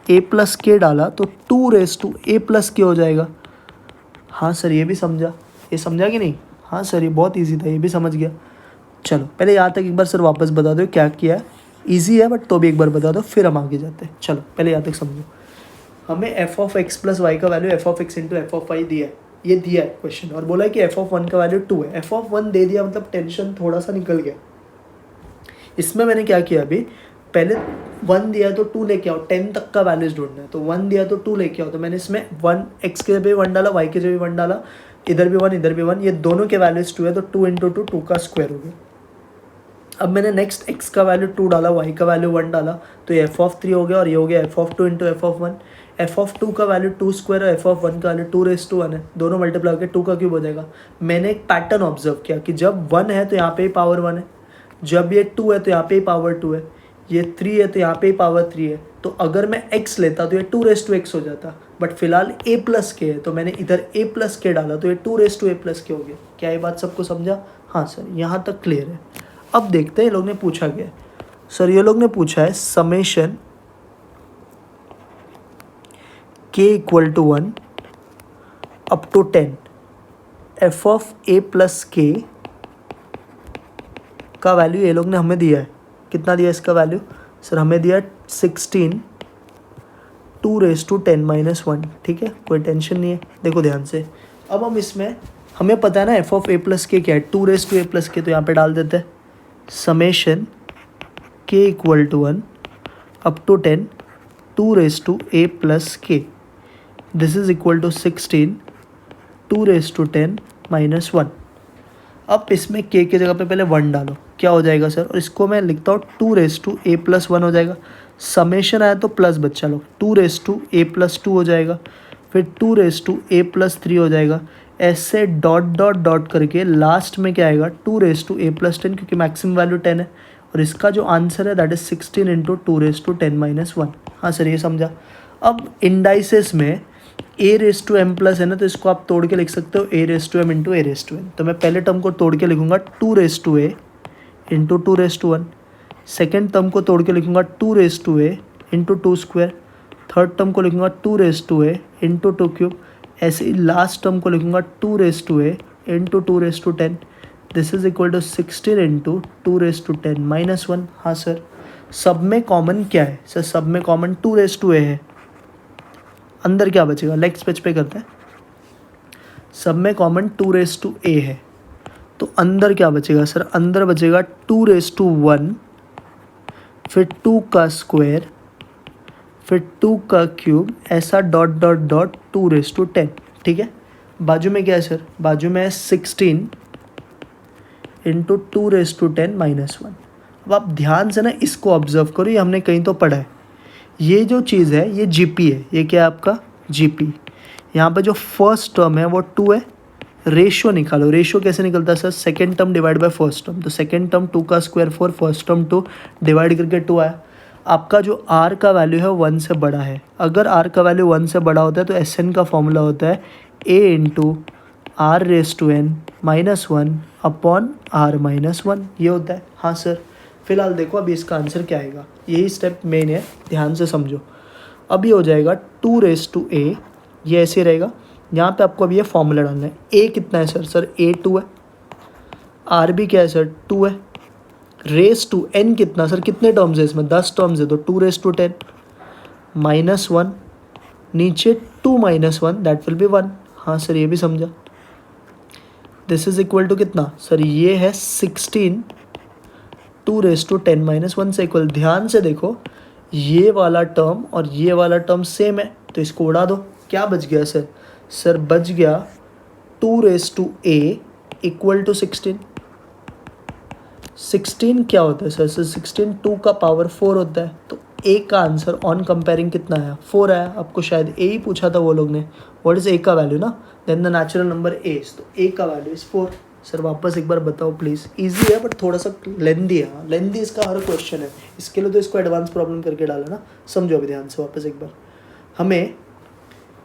A plus के डाला तो 2 रेस टू ए प्लस के हो जाएगा। हाँ सर, ये भी समझा, ये समझा कि नहीं? हाँ सर, ये बहुत इजी था, ये भी समझ गया। चलो पहले यहाँ तक एक बार सर वापस बता दो क्या किया है। ईजी है बट तो भी एक बार बता दो, फिर हम आगे जाते हैं। चलो पहले यहाँ तक समझो। हमें f of x plus y का value f of x into f of y दिया है, ये दिया है क्वेश्चन, और बोला है कि एफ ऑफ वन का वैल्यू 2 है। एफ ऑफ वन दे दिया मतलब टेंशन थोड़ा सा निकल गया। इसमें मैंने क्या किया, अभी पहले 1 दिया तो 2 लेके आओ, 10 तक का वैल्यूज ढूंढना है, तो 1 दिया तो 2 लेके आओ। तो मैंने इसमें 1 एक्स के जगह 1 डाला, वाई के जगह 1 डाला, इधर भी 1 इधर भी 1, ये दोनों के वैल्यूज 2 है, तो 2 इंटू 2 2 का स्क्वायर हो गया। अब मैंने नेक्स्ट x का वैल्यू 2 डाला, y का वैल्यू 1 डाला, तो ये एफ ऑफ 3 हो गया, और ये हो गया F of 2 into f of 1। F of 2 का वैल्यू 2 स्क्वायर और एफ ऑफ 1 का वैल्यू 2 रेस टू 1 है, दोनों मल्टीप्लाई करके 2 का क्यूब हो जाएगा। मैंने एक पैटर्न ऑब्जर्व किया कि जब 1 है तो यहाँ पे ही पावर 1 है, जब ये 2 है तो यहाँ पे ही पावर 2 है, ये 3 है तो यहाँ पे ही पावर 3 है। तो अगर मैं x लेता तो ये 2 रेस टू एक्स हो जाता, बट फिलहाल a प्लस के है तो मैंने इधर a प्लस के डाला, तो ये 2 रेस टू a प्लस के हो गया। क्या ये बात सबको समझा? हाँ सर, यहाँ तक क्लियर है। अब देखते हैं ये लोग ने पूछा गया। सर ये लोग ने पूछा है summation k equal to 1 up to 10 f of a plus k का वैल्यू ये लोग ने हमें दिया है। कितना दिया इसका वैल्यू? सर हमें दिया 16 2 रेस टू 10 - 1। ठीक है, कोई टेंशन नहीं है, देखो ध्यान से। अब हम इसमें, हमें पता है ना एफ ऑफ ए प्लस के क्या है, 2 रेस टू ए प्लस के, तो यहाँ पे डाल देते हैं summation k equal to 1 up to 10 2 raise to A plus K, this is equal to 16 2 raise to 10 - 1। अब इसमें k की जगह पे पहले 1 डालो, क्या हो जाएगा सर? और इसको मैं लिखता हूँ 2 रेस टू a प्लस 1 हो जाएगा। समेशन आया तो प्लस बच्चा लोग, 2 रेस टू a प्लस 2 हो जाएगा, फिर 2 रेस टू a प्लस 3 हो जाएगा। ऐसे डॉट डॉट डॉट करके लास्ट में क्या आएगा? 2 रेस टू a प्लस 10, क्योंकि मैक्सिमम वैल्यू 10 है, और इसका जो आंसर है that is 16 into 2 raise to 10 - 1। हाँ सर, ये समझा। अब इंडाइसेस में a raise to m plus है ना, तो इसको आप तोड़ के लिख सकते हो a raise to m into a raise to n। तो मैं पहले टर्म को तोड़ के लिखूंगा 2 raise to a into 2 raise to 1, second term को तोड़ के लिखूंगा 2 raise to a into 2 square, third term को लिखूंगा 2 raise to a into 2 cube, ऐसे ही लास्ट टर्म को लिखूंगा 2 raise to a into 2 raise to 10, this is equal to 16 into 2 raise to 10 - 1। हाँ सर, सब में कॉमन क्या है सर? सब में कॉमन 2 रेस टू a है, अंदर क्या बचेगा? लेग स्पेच पे करते हैं। सब में कॉमन 2 रेस टू a है, तो अंदर क्या बचेगा सर? अंदर बचेगा 2 रेस टू 1, फिर 2 का स्क्वायर, फिर 2 का क्यूब, ऐसा dot dot dot 2 raise to 10। ठीक है, बाजू में क्या है सर? बाजू में है 16 इंटू 2 रेस टू 10 - 1। अब आप ध्यान से ना इसको ऑब्जर्व करो, ये हमने कहीं तो पढ़ा है। ये जो चीज़ है ये जीपी है, ये क्या है आपका? जीपी। यहाँ पे जो फर्स्ट टर्म है वो 2 है, रेशियो निकालो। रेशियो कैसे निकलता है sir? Second term divide by first term, तो सेकेंड टर्म 2 का स्क्वायर 4, फर्स्ट टर्म 2 डिवाइड करके 2 आया। आपका जो r का वैल्यू है 1 से बड़ा है, अगर r का वैल्यू 1 से बड़ा होता है तो Sn का फॉर्मूला होता है a into r raise to n - 1 upon r - 1, ये होता है। हाँ सर, फिलहाल देखो अभी इसका आंसर क्या आएगा, यही स्टेप मेन है, ध्यान से समझो। अब ये हो जाएगा 2 रेस टू a, ये ऐसे रहेगा। यहाँ पे आपको अभी ये फॉर्मूला डालना है। a कितना है सर? सर a 2 है, r भी क्या है सर? 2 है, रेस टू n कितना सर? कितने टर्म्स है इसमें? 10 टर्म्स है, तो 2 रेस टू 10 - 1, नीचे 2 - 1 दैट विल बी 1। हाँ सर, ये भी समझा। दिस इज इक्वल टू कितना सर? ये है 16 2 रेस टू 10 - 1 से इक्वल। ध्यान से देखो, ये वाला टर्म और ये वाला टर्म सेम है, तो इसको उड़ा दो। क्या बच गया सर? सर बच गया 2 raise to a equal to 16। 16 क्या होता है सर? सर 16 2 का पावर 4 होता है, तो ए का आंसर ऑन कंपेयरिंग कितना आया, 4 आया। आपको शायद ए ही पूछा था वो लोग ने, व्हाट इज ए का वैल्यू ना, then the natural number a, तो ए का वैल्यू इज 4। सर वापस एक बार बताओ प्लीज़, ईजी है बट थोड़ा सा लेंदी है। हाँ लेंदी इसका हर क्वेश्चन है, इसके लिए तो इसको एडवांस प्रॉब्लम करके डाला ना। समझो अभी ध्यान से वापस एक बार, हमें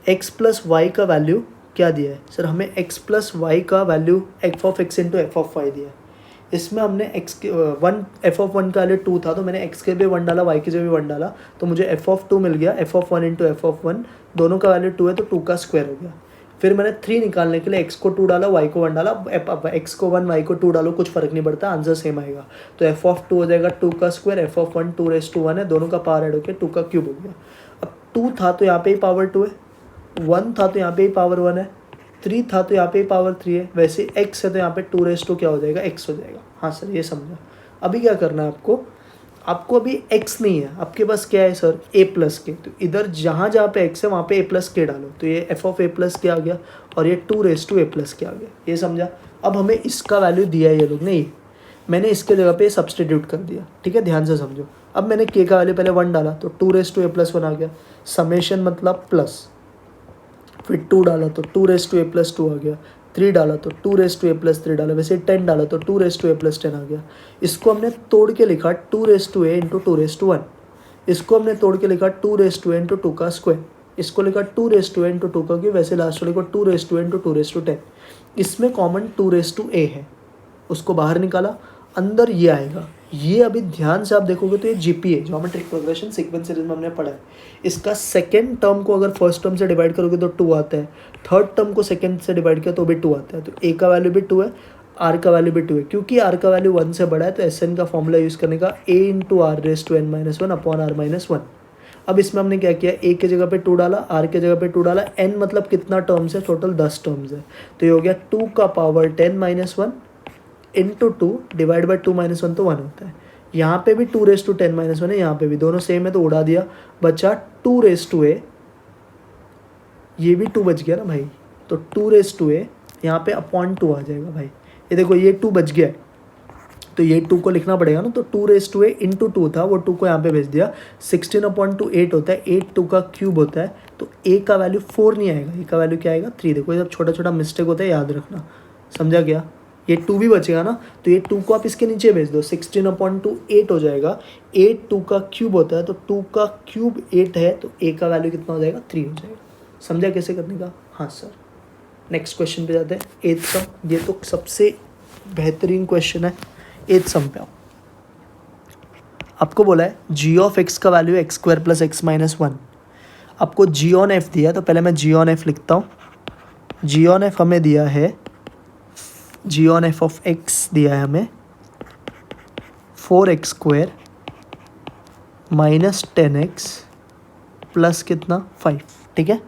x प्लस वाई का वैल्यू क्या दिया है सर, हमें x प्लस वाई का value f of x into f of y दिया है। इसमें हमने x के वन एफ ऑफ वन का वैल्यू 2 था, तो मैंने x के भी 1 डाला, y के भी 1 डाला, तो मुझे एफ ऑफ 2 मिल गया। F of 1 into f of 1 दोनों का वैल्यू 2 है, तो 2 का स्क्वायर हो गया। फिर मैंने 3 निकालने के लिए x को 2 डाला, y को 1 डाला। x को 1 y को 2 डालो, कुछ फर्क नहीं पड़ता, आंसर सेम आएगा। तो एफ ऑफ 2 हो जाएगा 2 का स्क्वायर, एफ ऑफ 1 2 है, दोनों का पावर ऐड होकर 2 का क्यूब हो गया। अब 2 था तो यहाँ पे ही पावर 2 है, 1 था तो यहाँ पे ही पावर 1 है, 3 था तो यहाँ पे ही पावर 3 है। वैसे x है तो यहाँ पे 2 क्या हो जाएगा, x हो जाएगा। हाँ सर ये समझा। अभी क्या करना है आपको अभी x नहीं है, आपके पास क्या है सर, a प्लस के, तो इधर जहाँ पे x है वहाँ पे a प्लस के डालो, तो ये f ऑफ a प्लस के आ गया और ये 2 a प्लस के आ गया। ये समझा। अब हमें इसका वैल्यू दिया है ये लोग ने, मैंने इसके जगह पे सब्सटीट्यूट कर दिया, ठीक है, ध्यान से समझो। अब मैंने k का वैल्यू पहले 1 डाला, तो 2 a प्लस 1 आ गया, समेशन मतलब प्लस, फिर 2 डाला तो 2 a प्लस 2 आ गया, 3 डाला तो 2 a प्लस 3 डाला, वैसे 10 डाला तो 2 a प्लस 10 आ गया। इसको हमने तोड़ के लिखा 2 a इंटू 2 इसको हमने तोड़ के लिखा 2 a इंटू 2 का स्क्वायर, इसको लिखा 2 a इंटू 2 का क्यूब, वैसे लास्ट वाले को 2 a इंटू 2 इसमें कॉमन 2 a है, उसको बाहर निकाला, अंदर ये आएगा। ये अभी ध्यान से आप देखोगे तो ये GPA, geometric progression sequence series में हमने पढ़ा है। इसका सेकंड टर्म को अगर फर्स्ट टर्म से डिवाइड करोगे तो 2 आता है, थर्ड टर्म को सेकंड से डिवाइड किया तो भी 2 आता है। तो ए का वैल्यू भी 2 है, आर का वैल्यू भी 2 है। क्योंकि आर का वैल्यू 1 से बड़ा है तो एस एन का फॉर्मूला यूज़ करने का A into R raise to N minus 1 upon R minus 1। अब इसमें हमने क्या किया, ए के जगह पे 2 डाला, आर के जगह पे 2 डाला, एन मतलब कितना टर्म्स है, टोटल 10 टर्म्स है। तो ये हो गया 2 का power 10 minus 1 into 2 divide by 2 minus 1 तो 1 होता है। यहाँ पे भी 2 रेस टू 10 माइनस 1 है, यहाँ पे भी, दोनों सेम है तो उड़ा दिया, बचा 2 रेस टू ए, ये भी 2 बच गया ना भाई, तो 2 रेस टू ए यहाँ पे अपॉन 2 आ जाएगा भाई। ये देखो ये 2 बच गया, तो ये 2 को लिखना पड़ेगा ना, तो 2 रेस टू ए इंटू 2 था, वो 2 को यहाँ पे भेज दिया। 16 अपॉन 2 8 होता है, 8 2 का क्यूब होता है, तो ए का वैल्यू 4 नहीं आएगा, ए का वैल्यू क्या आएगा 3। देखो ये सब छोटा छोटा मिस्टेक होता है, याद रखना, समझा क्या। ये 2 भी बचेगा ना, तो ये 2 को आप इसके नीचे भेज दो, 16 अपॉन 2 8 हो जाएगा, 8 2 का क्यूब होता है, तो 2 का क्यूब 8 है, तो ए का वैल्यू कितना हो जाएगा 3 हो जाएगा। समझा कैसे करने का। हाँ सर, नेक्स्ट क्वेश्चन पे जाते हैं, 8th सम। ये तो सबसे बेहतरीन क्वेश्चन है। 8th सम पे आओ, आपको बोला है जी ऑफ एक्स का value x square plus x minus 1। आपको जी ऑन एफ दिया, तो पहले मैं जी ऑन एफ लिखता हूँ। जी ऑन एफ हमें दिया है, जी ऑन एफ ऑफ एक्स दिया है हमें 4x square minus 10x plus कितना 5, ठीक है।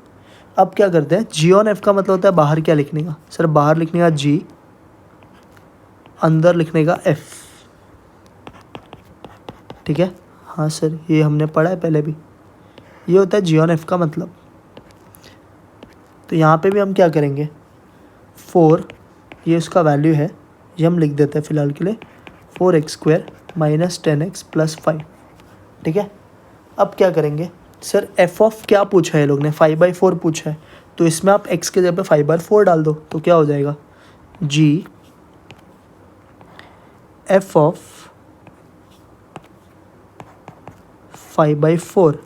अब क्या करते हैं, जी ऑन एफ का मतलब होता है बाहर क्या लिखने का, सर बाहर लिखने का जी, अंदर लिखने का एफ, ठीक है। हाँ सर ये हमने पढ़ा है पहले भी, ये होता है जी ऑन एफ का मतलब। तो यहाँ पे भी हम क्या करेंगे, 4 ये उसका वैल्यू है, ये हम लिख देते हैं फ़िलहाल के लिए, 4x square minus 10x plus 5, ठीक है। अब क्या करेंगे, सर एफ ऑफ क्या पूछा है ये लोग ने, 5/4 पूछा है, तो इसमें आप x के जगह पे 5/4 डाल दो, तो क्या हो जाएगा, g f of 5/4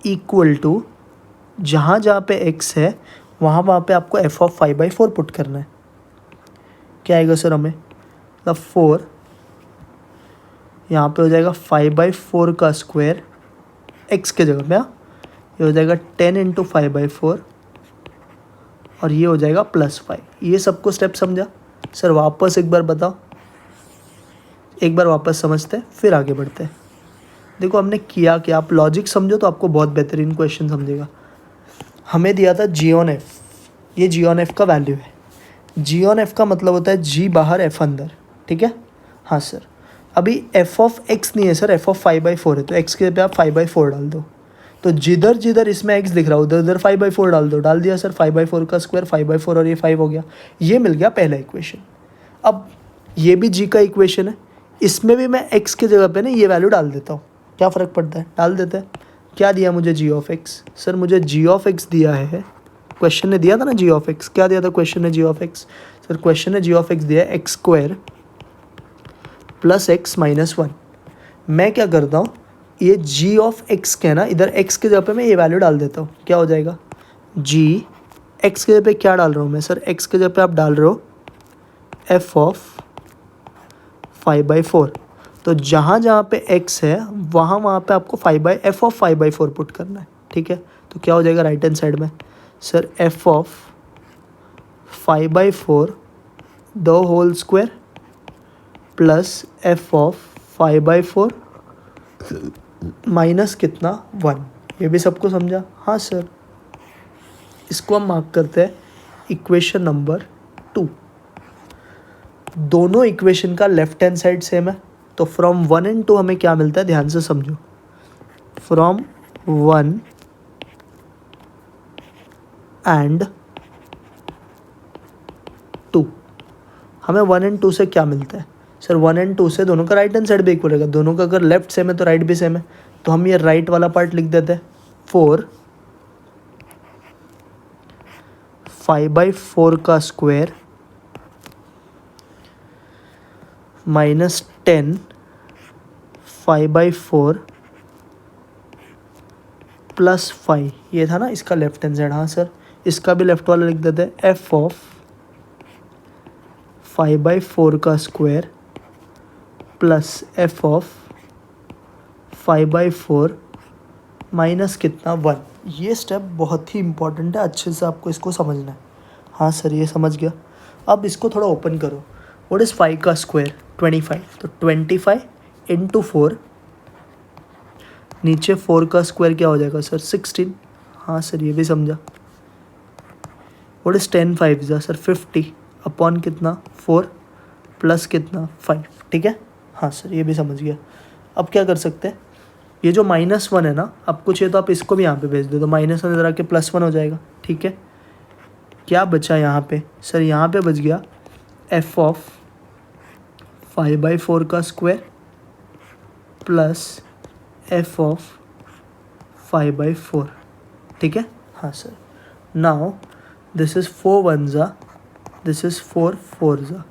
equal to, जहाँ जहाँ पे x है वहाँ पे आपको एफ ऑफ 5/4 पुट करना है। क्या आएगा सर हमें, मतलब 4 यहाँ पे हो जाएगा 5/4 का स्क्वायर x के जगह पे, ये हो जाएगा 10 इंटू 5/4 और ये हो जाएगा प्लस 5। ये सबको स्टेप समझा सर, वापस एक बार बताओ, एक बार वापस समझते हैं फिर आगे बढ़ते हैं। देखो हमने किया कि आप लॉजिक समझो तो आपको बहुत बेहतरीन क्वेश्चन समझेगा। हमें दिया था जी ऑन एफ, ये जी ऑन एफ का वैल्यू है। जी ऑन एफ का मतलब होता है जी बाहर एफ अंदर, ठीक है। हाँ सर, अभी एफ ऑफ एक्स नहीं है सर, एफ ऑफ 5/4 है, तो एक्स के पे आप 5/4 डाल दो, तो जिधर जिधर इसमें एक्स दिख रहा है उधर उधर 5/4 डाल दो, डाल दिया सर, 5/4 का स्क्वायर 5/4 और ये 5 हो गया, ये मिल गया पहला इक्वेशन। अब ये भी जी का इक्वेशन है, इसमें भी मैं x की जगह पे ना ये वैल्यू डाल देता हूँ, क्या फ़र्क पड़ता है, डाल देते हैं। क्या दिया मुझे g ऑफ x, सर मुझे g ऑफ x दिया है, क्वेश्चन ने दिया था ना g ऑफ x, क्या दिया था क्वेश्चन ने g of x, sir question ने g ऑफ x दिया है x square plus x minus 1। मैं क्या करता हूँ, ये g ऑफ x के ना इधर x की जगह पे मैं ये वैल्यू डाल देता हूँ, क्या हो जाएगा g, x की जगह पे क्या डाल रहा हूँ मैं सर, x की जगह पे आप डाल रहे हो f ऑफ 5/4। तो जहाँ जहाँ पे x है वहाँ वहाँ पे आपको f ऑफ 5/4 पुट करना है, ठीक है। तो क्या हो जाएगा राइट हैंड साइड में sir f of 5/4 the whole square plus f of 5/4 minus कितना 1। ये भी सबको समझा, हाँ सर। इसको हम मार्क करते हैं इक्वेशन नंबर 2। दोनों इक्वेशन का लेफ्ट हैंड साइड सेम है, तो फ्रॉम 1 एंड 2 हमें क्या मिलता है, ध्यान से समझो। फ्रॉम 1 एंड 2 हमें 1 एंड 2 से क्या मिलता है सर, 1 एंड 2 से दोनों का राइट हैंड साइड भी इक्वल रहेगा, दोनों का अगर लेफ्ट सेम है तो राइट भी सेम है, तो हम ये राइट वाला पार्ट लिख देते हैं 4 5/4 का स्क्वायर माइनस 10 5/4 प्लस 5, ये था ना इसका लेफ्ट हैंड साइड, हाँ सर। इसका भी लेफ्ट वाला लिख देते हैं f ऑफ 5/4 का square plus f of 5/4 minus कितना 1। ये स्टेप बहुत ही इंपॉर्टेंट है, अच्छे से आपको इसको समझना है। हाँ सर ये समझ गया। अब इसको थोड़ा ओपन करो, व्हाट इज़ 5 का स्क्वायर 25, तो 25 इंटू 4, नीचे 4 का स्क्वायर क्या हो जाएगा सर 16, हाँ सर ये भी समझा। व्हाट इज़ 10 5 जा सर 50 अपॉन कितना 4 प्लस कितना 5, ठीक है, हाँ सर ये भी समझ गया। अब क्या कर सकते हैं, ये जो -1 है ना, अब कुछ है तो आप इसको भी यहाँ पे भेज दो, तो -1 इधर आके +1 हो जाएगा, ठीक है। क्या बचा यहाँ पे सर, यहाँ पे बच गया f ऑफ 5/4 का स्क्वायर प्लस f ऑफ 5/4, ठीक है, हाँ सर। नाउ दिस इज़ 4 1 जा, दिस इज़ 4 4 जा,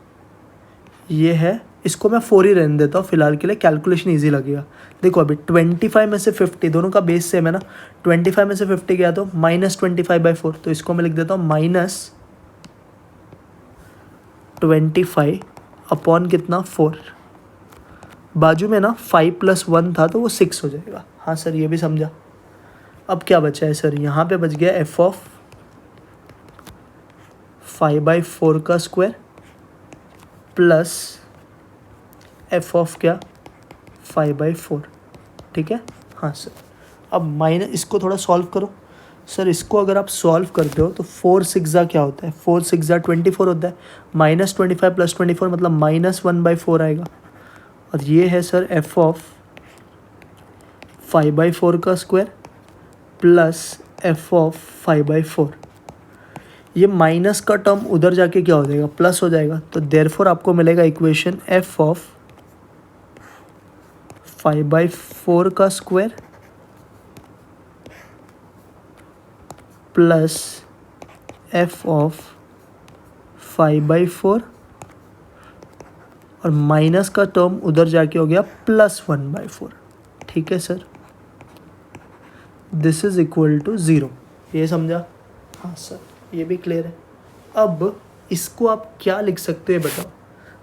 ये है, इसको मैं 4 ही रहने देता हूँ फिलहाल के लिए, कैलकुलेशन इजी लगेगा। देखो अभी 25 में से 50, दोनों का बेस सेम है ना, 25 में से 50 गया तो -25/4, तो इसको मैं लिख देता हूँ -25 अपॉन कितना 4, बाजू में ना 5 + 1 था तो वो 6 हो जाएगा, हाँ सर ये भी समझा। अब क्या बचा है सर, यहाँ पे बच गया f ऑफ 5/4 का स्क्वायर प्लस f ऑफ क्या 5/4, ठीक है, हाँ सर। अब माइनस इसको थोड़ा सॉल्व करो सर, इसको अगर आप सॉल्व करते हो तो 4 6 क्या होता है, 4 6 24 होता है, -25 + 24 मतलब -1/4 आएगा। और ये है सर f ऑफ 5/4 का स्क्वायर प्लस f ऑफ 5/4, ये माइनस का टर्म उधर जाके क्या हो जाएगा प्लस हो जाएगा, तो देयरफॉर आपको मिलेगा इक्वेशन f ऑफ 5/4 का स्क्वायर प्लस f ऑफ 5/4 और माइनस का टर्म उधर जाके हो गया +1/4, ठीक है sir. This is equal to 0, ये समझा, हाँ सर ये भी क्लियर है। अब इसको आप क्या लिख सकते हैं बताओ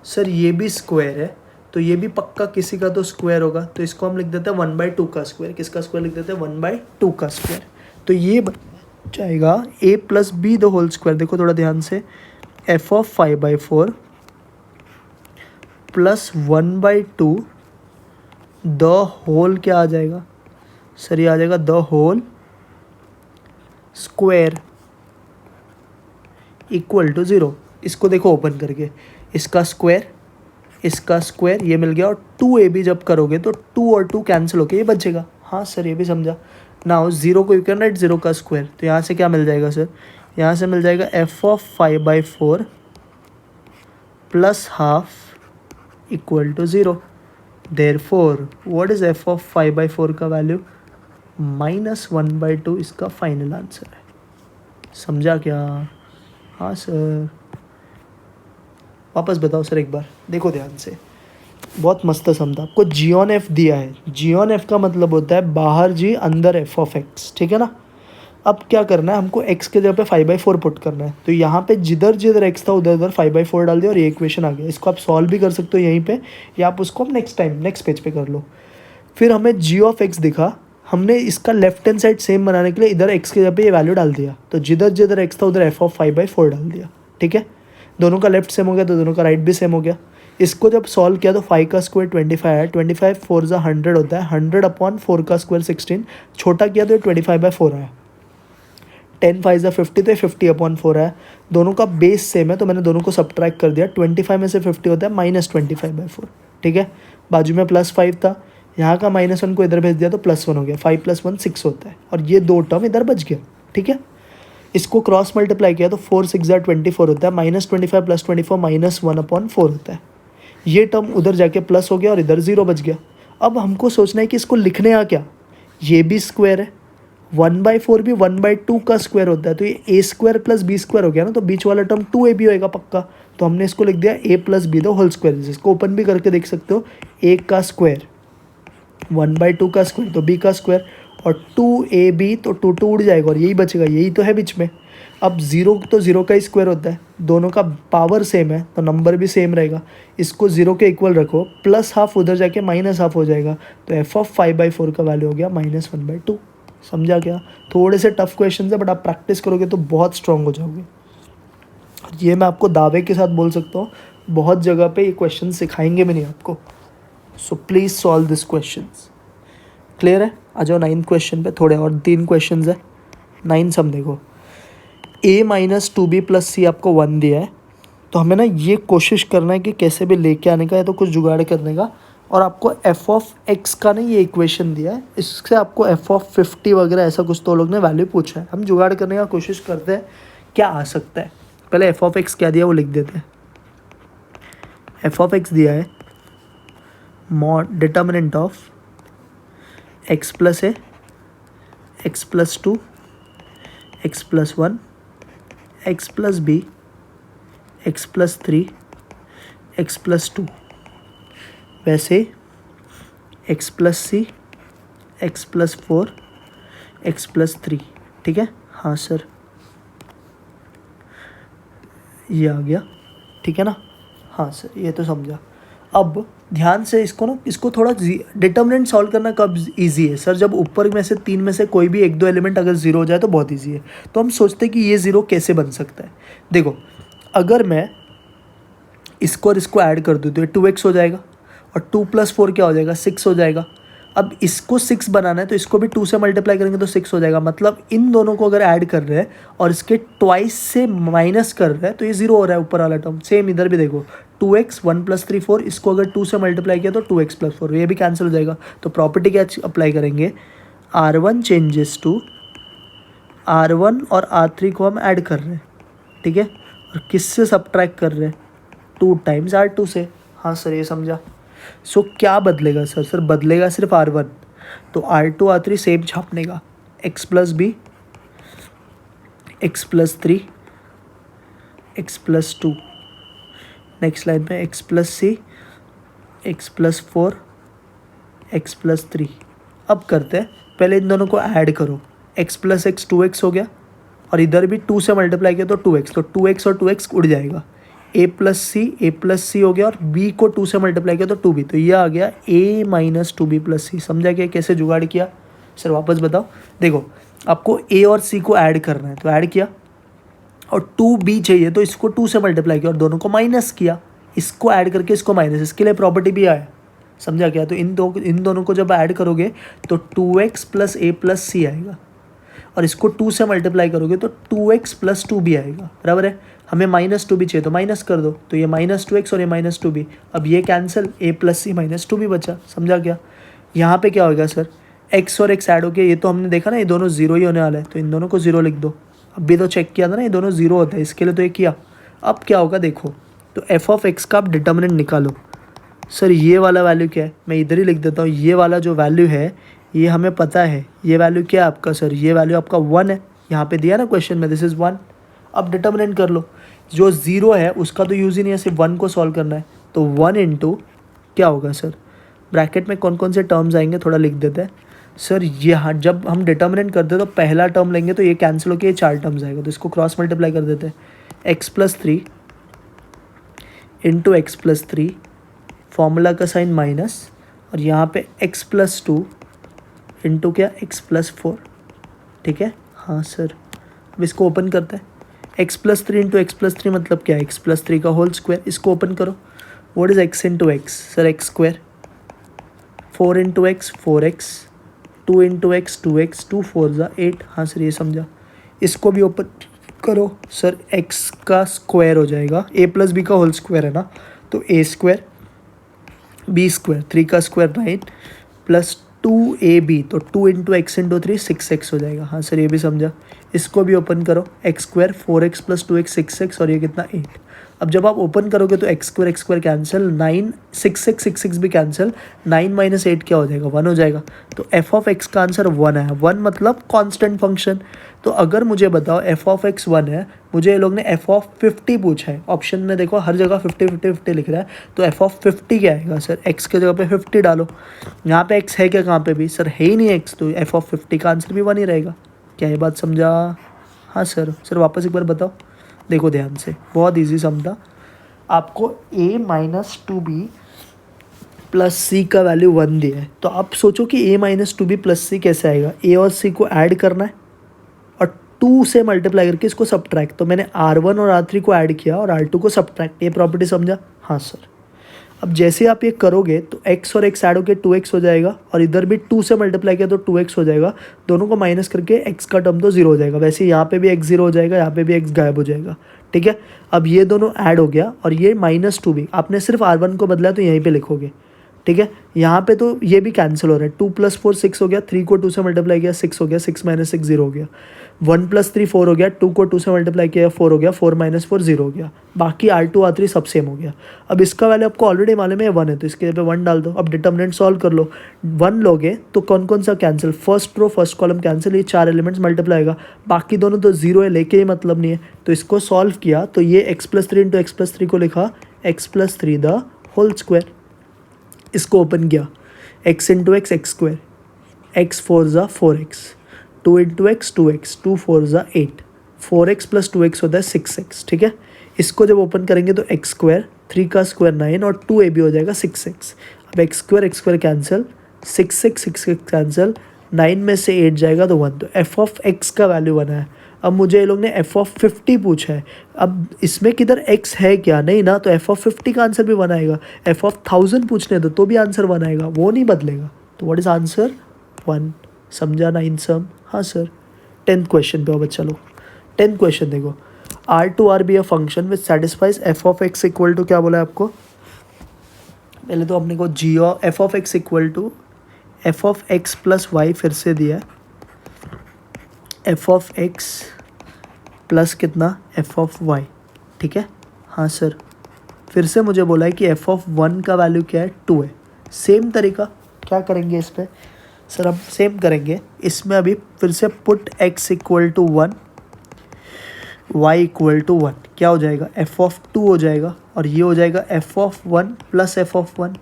सर, ये भी स्क्वायर है तो ये भी पक्का किसी का तो स्क्वायर होगा, तो इसको हम लिख देते हैं 1/2 का स्क्वायर, किसका स्क्वायर लिख देते हैं 1/2 का स्क्वायर, तो ये जाएगा a + b the whole square. देखो थोड़ा ध्यान से, f of 5/4 plus 1/2 the whole क्या आ जाएगा सर, ये आ जाएगा the whole square equal to 0। इसको देखो ओपन करके, इसका स्क्वायर ये मिल गया, और 2ab जब करोगे तो 2 और 2 कैंसिल होके ये बचेगा, हाँ सर ये भी समझा। नाउ 0 को यू कैन राइट 0 का स्क्वायर, तो यहाँ से क्या मिल जाएगा सर, यहाँ से मिल जाएगा f of 5/4 plus half equal to 0। Therefore what is f of 5/4 का वैल्यू? -1/2 इसका फाइनल आंसर है। समझा क्या? हाँ सर। वापस बताओ सर एक बार, देखो ध्यान से, बहुत मस्त समझा। आपको जी ऑन एफ दिया है, जी ऑन एफ का मतलब होता है बाहर जी अंदर एफ ऑफ एक्स, ठीक है ना। अब क्या करना है, हमको x के जगह पे 5/4 पुट करना है। तो यहाँ पे जिधर जिधर x था उधर उधर 5/4 डाल दिया और ये इक्वेशन आ गया। इसको आप सॉल्व भी कर सकते हो यहीं पे, या आप उसको नेक्स्ट टाइम नेक्स्ट पेज पे कर लो। फिर हमें g ऑफ x दिखा, हमने इसका लेफ्ट हैंड साइड सेम बनाने के लिए इधर x के जगह पे ये वैल्यू डाल दिया। तो जिधर जिधर x था उधर f ऑफ 5/4 डाल दिया, ठीक है। दोनों का लेफ्ट सेम हो गया तो दोनों का राइट भी सेम हो गया। इसको जब सॉल्व किया तो 5 का स्क्वायर 25 है, 25 4 ज़ा 100 होता है, 100/4 का स्क्वायर 16, छोटा किया तो 25/4 आया। 10 5 ज़ा 50 तो 50/4 है। दोनों का बेस सेम है तो मैंने दोनों को सब्ट्रैक्ट कर दिया। 25 में से 50 होता है -25/4, ठीक है। बाजू में +5 था, यहाँ का -1 को इधर भेज दिया तो +1 हो गया। 5 + 1 6 होता है और ये 2 टर्म इधर बच गया, ठीक है। इसको क्रॉस मल्टीप्लाई किया तो 4 6 ज़ा 24 होता है, -25 + 24 -1/4 होता है। ये टर्म उधर जाके प्लस हो गया और इधर 0 बच गया। अब हमको सोचना है कि इसको लिखने आ क्या, ये भी स्क्वायर है, 1/4 भी 1/2 का स्क्वायर होता है, तो ये a² + b² हो गया ना, तो बीच वाला टर्म 2ab होएगा पक्का। तो हमने इसको लिख दिया a + b the whole square. इसको ओपन भी करके देख सकते हो, a का स्क्वायर 1/2 का स्क्वायर तो b का स्क्वायर, और 2ab तो 2 उड़ जाएगा और यही बचेगा, यही तो है बीच में। अब 0 तो 0 का ही स्क्वायर होता है, दोनों का पावर सेम है तो नंबर भी सेम रहेगा। इसको 0 के इक्वल रखो, +½ उधर जाके -½ हो जाएगा, तो f ऑफ 5/4 का वैल्यू हो गया -1/2। समझा क्या? थोड़े से टफ क्वेश्चन है बट आप प्रैक्टिस करोगे तो बहुत स्ट्रांग हो जाओगे। ये मैं आपको दावे के साथ बोल सकता हूँ, बहुत जगह पे ये क्वेश्चन सिखाएंगे भी नहीं आपको। So please solve this question. Clear है? आ जाओ 9th क्वेश्चन पे, थोड़े और 3 क्वेश्चन है। 9 सम देखो, a - 2b + c आपको 1 दिया है, तो हमें ना ये कोशिश करना है कि कैसे भी लेके आने का या तो कुछ जुगाड़ करने का। और आपको f ऑफ x का नहीं ये इक्वेशन दिया है, इससे आपको f ऑफ 50 वगैरह ऐसा कुछ तो लोग ने वैल्यू पूछा है। हम जुगाड़ करने का कोशिश करते हैं क्या आ सकता है। पहले f ऑफ x क्या दिया वो लिख देते हैं। f ऑफ x दिया है mod determinant of x + a, x + 2, x + 1, x + b, x + 3, x + 2, वैसे x + c, x + 4, x + 3, ठीक है। हाँ सर, ये आ गया, ठीक है ना। हाँ सर, ये तो समझा। अब ध्यान से इसको ना, इसको थोड़ा डिटर्मिनेंट सॉल्व करना कब इजी है सर? जब ऊपर में से 3 में से कोई भी 1 2 एलिमेंट अगर 0 हो जाए तो बहुत इजी है। तो हम सोचते हैं कि ये 0 कैसे बन सकता है। देखो, अगर मैं इसको और इसको ऐड कर दूँ तो ये 2x हो जाएगा, और 2 + 4 क्या हो जाएगा, 6 हो जाएगा। अब इसको 6 बनाना है तो इसको भी 2 से मल्टीप्लाई करेंगे तो 6 हो जाएगा। मतलब इन दोनों को अगर ऐड कर रहे हैं और इसके ट्वाइस से माइनस कर रहे हैं तो ये 0 हो रहा है ऊपर वाला टर्म। सेम इधर भी देखो, 2x 1 + 3 4, इसको अगर 2 से मल्टीप्लाई किया तो 2x + 4, ये भी कैंसिल हो जाएगा। तो प्रॉपर्टी क्या अप्लाई करेंगे, R1 चेंजेस टू R1 और R3 को हम ऐड कर रहे हैं, ठीक है। और किससे सब्ट्रैक्ट कर रहे हैं, 2 टाइम्स R2 से। हाँ सर, ये समझा। सो क्या बदलेगा सर? सर बदलेगा सिर्फ R1, तो R2 R3 सेम छापने का, x + b, x + 3, x + 2, next line में x + c, x + 4, x + 3। अब करते हैं, पहले इन दोनों को ऐड करो, x + x 2x हो गया, और इधर भी 2 से मल्टीप्लाई किया तो 2x, तो 2x और 2x उड़ जाएगा। a + c हो गया, और b को 2 से मल्टीप्लाई किया तो 2b, तो ये आ गया a - 2b + c। समझा क्या कैसे जुगाड़ किया? सर वापस बताओ। देखो, आपको a और c को ऐड करना है तो ऐड किया, और 2b चाहिए तो इसको 2 से मल्टीप्लाई किया और दोनों को माइनस किया, इसको ऐड करके इसको माइनस, इसके लिए प्रॉपर्टी भी आया। समझा क्या? तो इन दोनों को जब ऐड करोगे तो 2x + a + c आएगा, और इसको 2 से मल्टीप्लाई करोगे तो 2x + 2b आएगा, बराबर है। हमें -2b चाहिए तो माइनस कर दो, तो ये -2x और ये -2b, अब ये कैंसिल, a + c -2b बचा। समझा क्या? यहाँ पे क्या होगा सर, x और x ऐड हो गया, ये तो हमने देखा ना ये दोनों 0 ही होने वाला है, तो इन दोनों को 0 लिख दो। अब भी तो चेक किया था ना ये दोनों 0 होता है, इसके लिए तो ये किया। अब क्या होगा देखो, तो f ऑफ x का आप डिटर्मिनेंट निकालो। सर ये वाला वैल्यू क्या है, मैं इधर ही लिख देता हूँ। ये वाला जो वैल्यू है ये हमें पता है, ये वैल्यू क्या है आपका सर, ये वैल्यू आपका 1 है, यहाँ पे दिया ना क्वेश्चन में, दिस इज़ 1। अब डिटर्मिनेंट कर लो, जो 0 है उसका तो यूज़ ही नहीं है, सिर्फ 1 को सॉल्व करना है। तो 1 इंटू क्या होगा सर, ब्रैकेट में कौन कौन से टर्म्स आएंगे थोड़ा लिख देते हैं सर। यहाँ जब हम डिटर्मिनेंट करते हैं तो पहला टर्म लेंगे तो ये कैंसिल होकर ये 4 टर्म्स आएगा, तो इसको क्रॉस मल्टीप्लाई कर देते हैं। x+3 इंटू x+3, फॉर्मूला का साइन माइनस, और यहाँ पे x+2 इंटू क्या x+4, ठीक है। हाँ सर, अब इसको ओपन करते हैं। x+3 इंटू x+3 मतलब क्या है, x+3 का होल स्क्वायर। इसको ओपन करो, what is x into x sir, x square. 4 into x 4x, 2 into x 2x, 2 4 ज़ा 8। हाँ सर ये समझा। इसको भी ओपन करो सर, x का स्क्वायर हो जाएगा, a+b का होल स्क्वायर है ना, तो a स्क्वायर b स्क्वायर, 3 का स्क्वायर 9 प्लस 2ab, तो 2 इंटू एक्स इंटू 3 6x हो जाएगा। हाँ सर ये भी समझा। इसको भी ओपन करो, x square 4x plus 2x 6x, और ये कितना 8। अब जब आप ओपन करोगे तो एक्स स्क्वायर कैंसिल, 9 6x भी कैंसिल, 9 माइनस 8 क्या हो जाएगा, 1 हो जाएगा। तो एफ ऑफ एक्स का आंसर 1 है। 1 मतलब कांस्टेंट फंक्शन। तो अगर मुझे बताओ एफ ऑफ एक्स 1 है, मुझे ये लोग ने एफ ऑफ 50 पूछा है, ऑप्शन में देखो हर जगह 50 50 50 लिख रहा है, तो एफ ऑफ 50 क्या आएगा सर, एक्स के जगह पे 50 डालो। यहाँ पे एक्स है क्या, कहाँ पे भी सर है ही नहीं एक्स, तो एफ ऑफ 50 का आंसर भी 1 ही रहेगा। क्या ये बात समझा? हाँ सर। सर वापस एक बार बताओ, देखो ध्यान से, बहुत ईजी समझा। आपको a माइनस 2b प्लस सी का वैल्यू 1 दिया है, तो आप सोचो कि a माइनस 2b प्लस सी कैसे आएगा। a और c को ऐड करना है और 2 से मल्टीप्लाई करके इसको सब्ट्रैक्ट। तो मैंने r1 और r3 को ऐड किया और r2 को सब्ट्रैक्ट, ये प्रॉपर्टी समझा? हाँ सर। अब जैसे आप ये करोगे तो x और x ऐड होकर 2x हो जाएगा, और इधर भी 2 से मल्टीप्लाई किया तो 2x हो जाएगा। दोनों को माइनस करके x का टर्म तो 0 हो जाएगा। वैसे यहाँ पे भी x 0 हो जाएगा, यहाँ पे भी x गायब हो जाएगा, ठीक है। अब ये दोनों ऐड हो गया, और ये -2 भी, आपने सिर्फ r1 को बदला तो यहीं पे लिखोगे, ठीक है। यहाँ पे तो ये भी कैंसिल हो रहा है, 2 + 4 6 हो गया, 3 को 2 से मल्टीप्लाई किया 6 हो गया, 6 - 6 0 हो गया। 1 + 3 4 हो गया, 2 को 2 से मल्टीप्लाई किया 4 हो गया, 4 - 4 0 हो गया। बाकी R2 R3 सब सेम हो गया। अब इसका वैल्यू आपको ऑलरेडी मालूम है 1 है, तो इसके पे 1 डाल दो। अब डिटर्मिनेंट सॉल्व कर लो। 1 लोगे तो कौन कौन सा cancel, first row first column cancel, ये 4 एलिमेंट्स मल्टीप्लाई होगा, बाकी दोनों तो 0 है, लेके ही मतलब नहीं है। तो इसको सॉल्व किया तो ये x+3 इंटू x+3 को लिखा x+3 द होल स्क्वायर। इसको ओपन किया, x into x x square, x 4 ज़ा 4x, 2 इंटू एक्स 2x, 2 4 ज़ा 8, 4x प्लस 2x होता है 6x, ठीक है। इसको जब ओपन करेंगे तो x स्क्वायर, 3 का स्क्वायर 9 और 2ab हो जाएगा 6x। अब x square cancel, 6x cancel, 9 में से 8 जाएगा तो 1, तो एफ ऑफ x का वैल्यू 1 है। अब मुझे ये लोग ने एफ ऑफ 50 पूछा है, अब इसमें किधर x है क्या, नहीं ना, तो एफ ऑफ 50 का आंसर भी 1 आएगा। एफ ऑफ 1000 पूछने दो तो भी आंसर 1 आएगा, वो नहीं बदलेगा। तो व्हाट इज आंसर, 1। समझा ना इन सम? हाँ सर। 10th क्वेश्चन पे आओ बच्चा लोग। 10th क्वेश्चन देखो, R2R be a function which satisfies f of x equal to, क्या बोला है आपको, पहले तो अपने को g of f of x equal to f of x plus y फिर से दिया है, एफ ऑफ एक्स प्लस कितना एफ ऑफ वाई, ठीक है। हाँ सर। फिर से मुझे बोला है कि एफ ऑफ 1 का वैल्यू क्या है, 2 है। सेम तरीका क्या करेंगे इस पर सर, अब सेम करेंगे इसमें। अभी फिर से put x equal to 1, y equal to 1, क्या हो जाएगा, एफ ऑफ 2 हो जाएगा, और ये हो जाएगा f of 1 plus f of 1,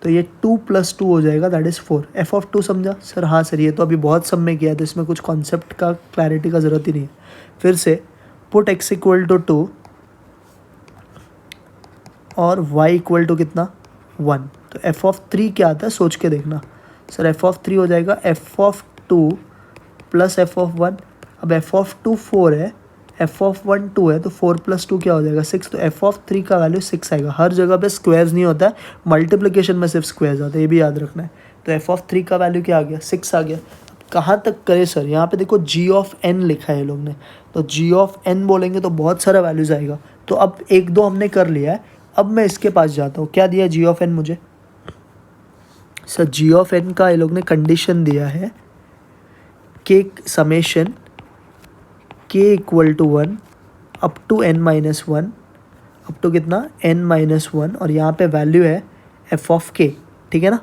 तो ये 2 + 2 हो जाएगा, दैट इज़ 4। एफ ऑफ 2 समझा सर? हाँ सर। ये तो अभी बहुत सब में किया है, तो इसमें कुछ कॉन्सेप्ट का क्लैरिटी का ज़रूरत ही नहीं है। फिर से पुट x इक्वल टू 2 और y इक्वल टू कितना 1, तो एफ ऑफ 3 क्या आता है सोच के देखना सर। एफ ऑफ 3 हो जाएगा f of 2 plus f of 1। अब एफ ऑफ 2 4 है, एफ ऑफ 1 2 है, तो 4 + 2 क्या हो जाएगा 6, तो एफ ऑफ 3 का वैल्यू 6 आएगा। हर जगह पे स्क्वायर्स नहीं होता है, मल्टीप्लिकेशन में सिर्फ स्क्वायर्स आता है, ये भी याद रखना है। तो एफ ऑफ 3 का वैल्यू क्या आ गया, 6 आ गया। कहाँ तक करे सर, यहाँ पे देखो g ऑफ n लिखा है ये लोग ने, तो g ऑफ n बोलेंगे तो बहुत सारा वैल्यूज आएगा। तो अब 1 2 हमने कर लिया है, अब मैं इसके पास जाता हूँ। क्या दिया g ऑफ n मुझे सर, g ऑफ n का ये लोग ने कंडीशन दिया है के summation k equal to 1 up to n - 1, up to कितना n - 1, और यहाँ पे वैल्यू है एफ ऑफ के, ठीक है ना।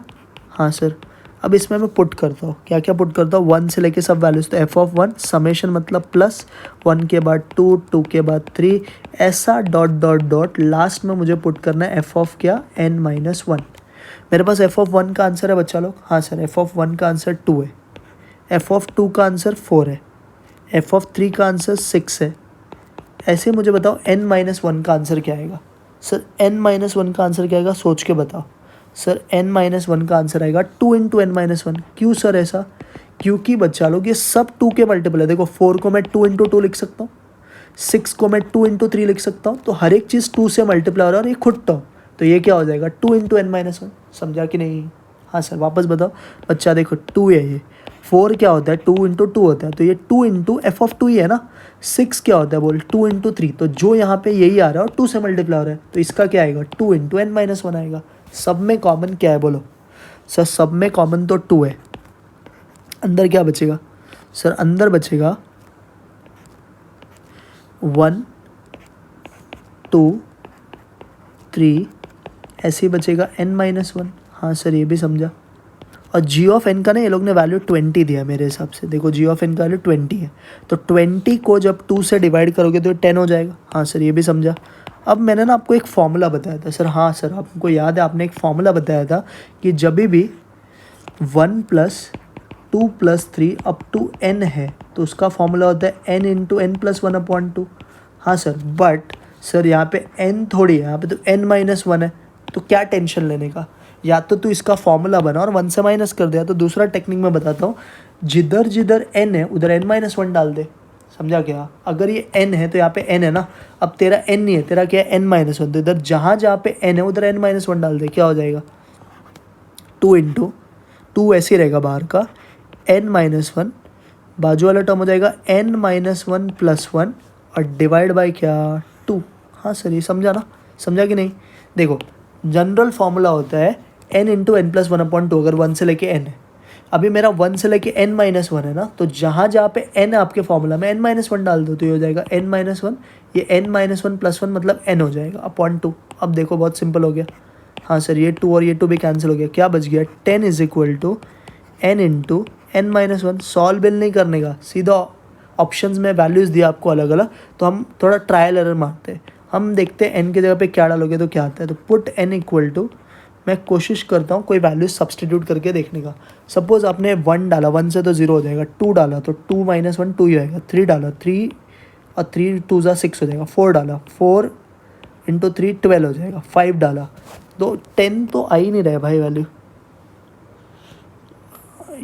हाँ सर, अब इसमें मैं पुट करता हूँ, क्या क्या पुट करता हूँ, 1 से लेके सब वैल्यूज, तो एफ ऑफ 1 समेशन मतलब प्लस 1 के बाद 2, 2 के बाद 3, ऐसा डॉट डॉट डॉट, लास्ट में मुझे पुट करना है एफ ऑफ क्या, n-1। मेरे पास एफ ऑफ 1 का आंसर है बच्चा लोग, हाँ सर, एफ ऑफ 1 का आंसर 2 है, एफ ऑफ 2 का आंसर 4 है, एफ ऑफ 3 का आंसर 6 है। ऐसे मुझे बताओ n-1 का आंसर क्या आएगा। सर n-1 का आंसर क्या आएगा, सोच के बताओ। सर n-1 का आंसर आएगा 2 इंटू n-1। क्यों सर ऐसा, क्योंकि बच्चा लोग ये सब 2 के मल्टीपल है। देखो 4 को मैं 2 इंटू 2 लिख सकता हूँ, 6 को मैं 2 इंटू 3 लिख सकता हूँ, तो हर एक चीज़ 2 से मल्टीप्लाई हो रहा है और ये खुद टर्म, तो ये क्या हो जाएगा 2 इंटू n-1। समझा कि नहीं। हाँ सर, वापस बताओ बच्चा, देखो 2 है, ये 4 क्या होता है 2 इंटू 2 होता है, तो ये 2 इंटू एफ ऑफ 2 ही है ना। 6 क्या होता है बोल 2 इंटू 3, तो जो यहाँ पे यही आ रहा है और 2 से मल्टीप्लाई हो रहा है, तो इसका क्या आएगा 2 इंटू n-1 आएगा। सब में कॉमन क्या है बोलो सर, सब में कॉमन तो 2 है, अंदर क्या बचेगा सर, अंदर बचेगा 1 2 3, ऐसे ही बचेगा n-1। हाँ सर, ये भी समझा। और जी ऑफ एन का ना ये लोग ने वैल्यू 20 दिया मेरे हिसाब से, देखो जी ऑफ एन का वैल्यू 20 है, तो 20 को जब 2 से डिवाइड करोगे तो 10 हो जाएगा। हाँ सर, ये भी समझा। अब मैंने ना आपको एक फॉर्मूला बताया था सर, हाँ सर आपको याद है, आपने एक फॉर्मूला बताया था कि जब भी 1 plus 2 plus 3 up to n है, तो उसका फॉर्मूला होता है n इंटू एन प्लस 1/2। हाँ सर, बट सर यहाँ पे n थोड़ी है, यहाँ पे तो n-1 है, तो क्या टेंशन लेने का, या तो तू इसका फॉर्मूला बना और 1 से माइनस कर दिया। तो दूसरा टेक्निक मैं बताता हूँ, जिधर जिधर n है उधर n-1 डाल दे। समझा क्या, अगर ये n है तो यहाँ पे n है ना, अब तेरा n नहीं है, तेरा क्या है n-1, तो इधर जहाँ जहाँ पे n है उधर n-1 डाल दे, क्या हो जाएगा 2 इंटू 2 ऐसे रहेगा बाहर का, n-1, बाजू वाला टर्म हो जाएगा n-1 प्लस 1 और डिवाइड बाय क्या 2। हाँ सर, ये समझा ना, समझा कि नहीं। देखो जनरल फॉर्मूला होता है n इंटू एन प्लस 1/2, अगर 1 से लेके n है। अभी मेरा 1 से लेके n-1 है ना, तो जहाँ जहाँ पे n है आपके फॉर्मूला में n-1 डाल दो, तो ये हो जाएगा n-1, ये n-1 प्लस 1 मतलब n हो जाएगा अपॉन 2। अब देखो बहुत सिंपल हो गया। हाँ सर, ये 2 और ये 2 भी कैंसिल हो गया, क्या बच गया 10 is equal to n into n-1। Solve बिल नहीं करने का, सीधा ऑप्शंस में वैल्यूज़ दिया आपको अलग अलग, तो हम थोड़ा ट्रायल एरर मारते हैं, हम देखते हैं n की जगह पे क्या डालोगे तो क्या आता है। तो पुट n इक्वल टू, मैं कोशिश करता हूँ कोई वैल्यू सब्सटीट्यूट करके देखने का। सपोज़ आपने 1 डाला, 1 से तो 0 हो जाएगा, 2 डाला तो 2-1 2 ही आएगा, 3 डाला 3 और 3 2 6 हो जाएगा, 4 डाला 4 इंटू 3 12 हो जाएगा, 5 डाला तो 10 तो आ ही नहीं रहा है भाई वैल्यू।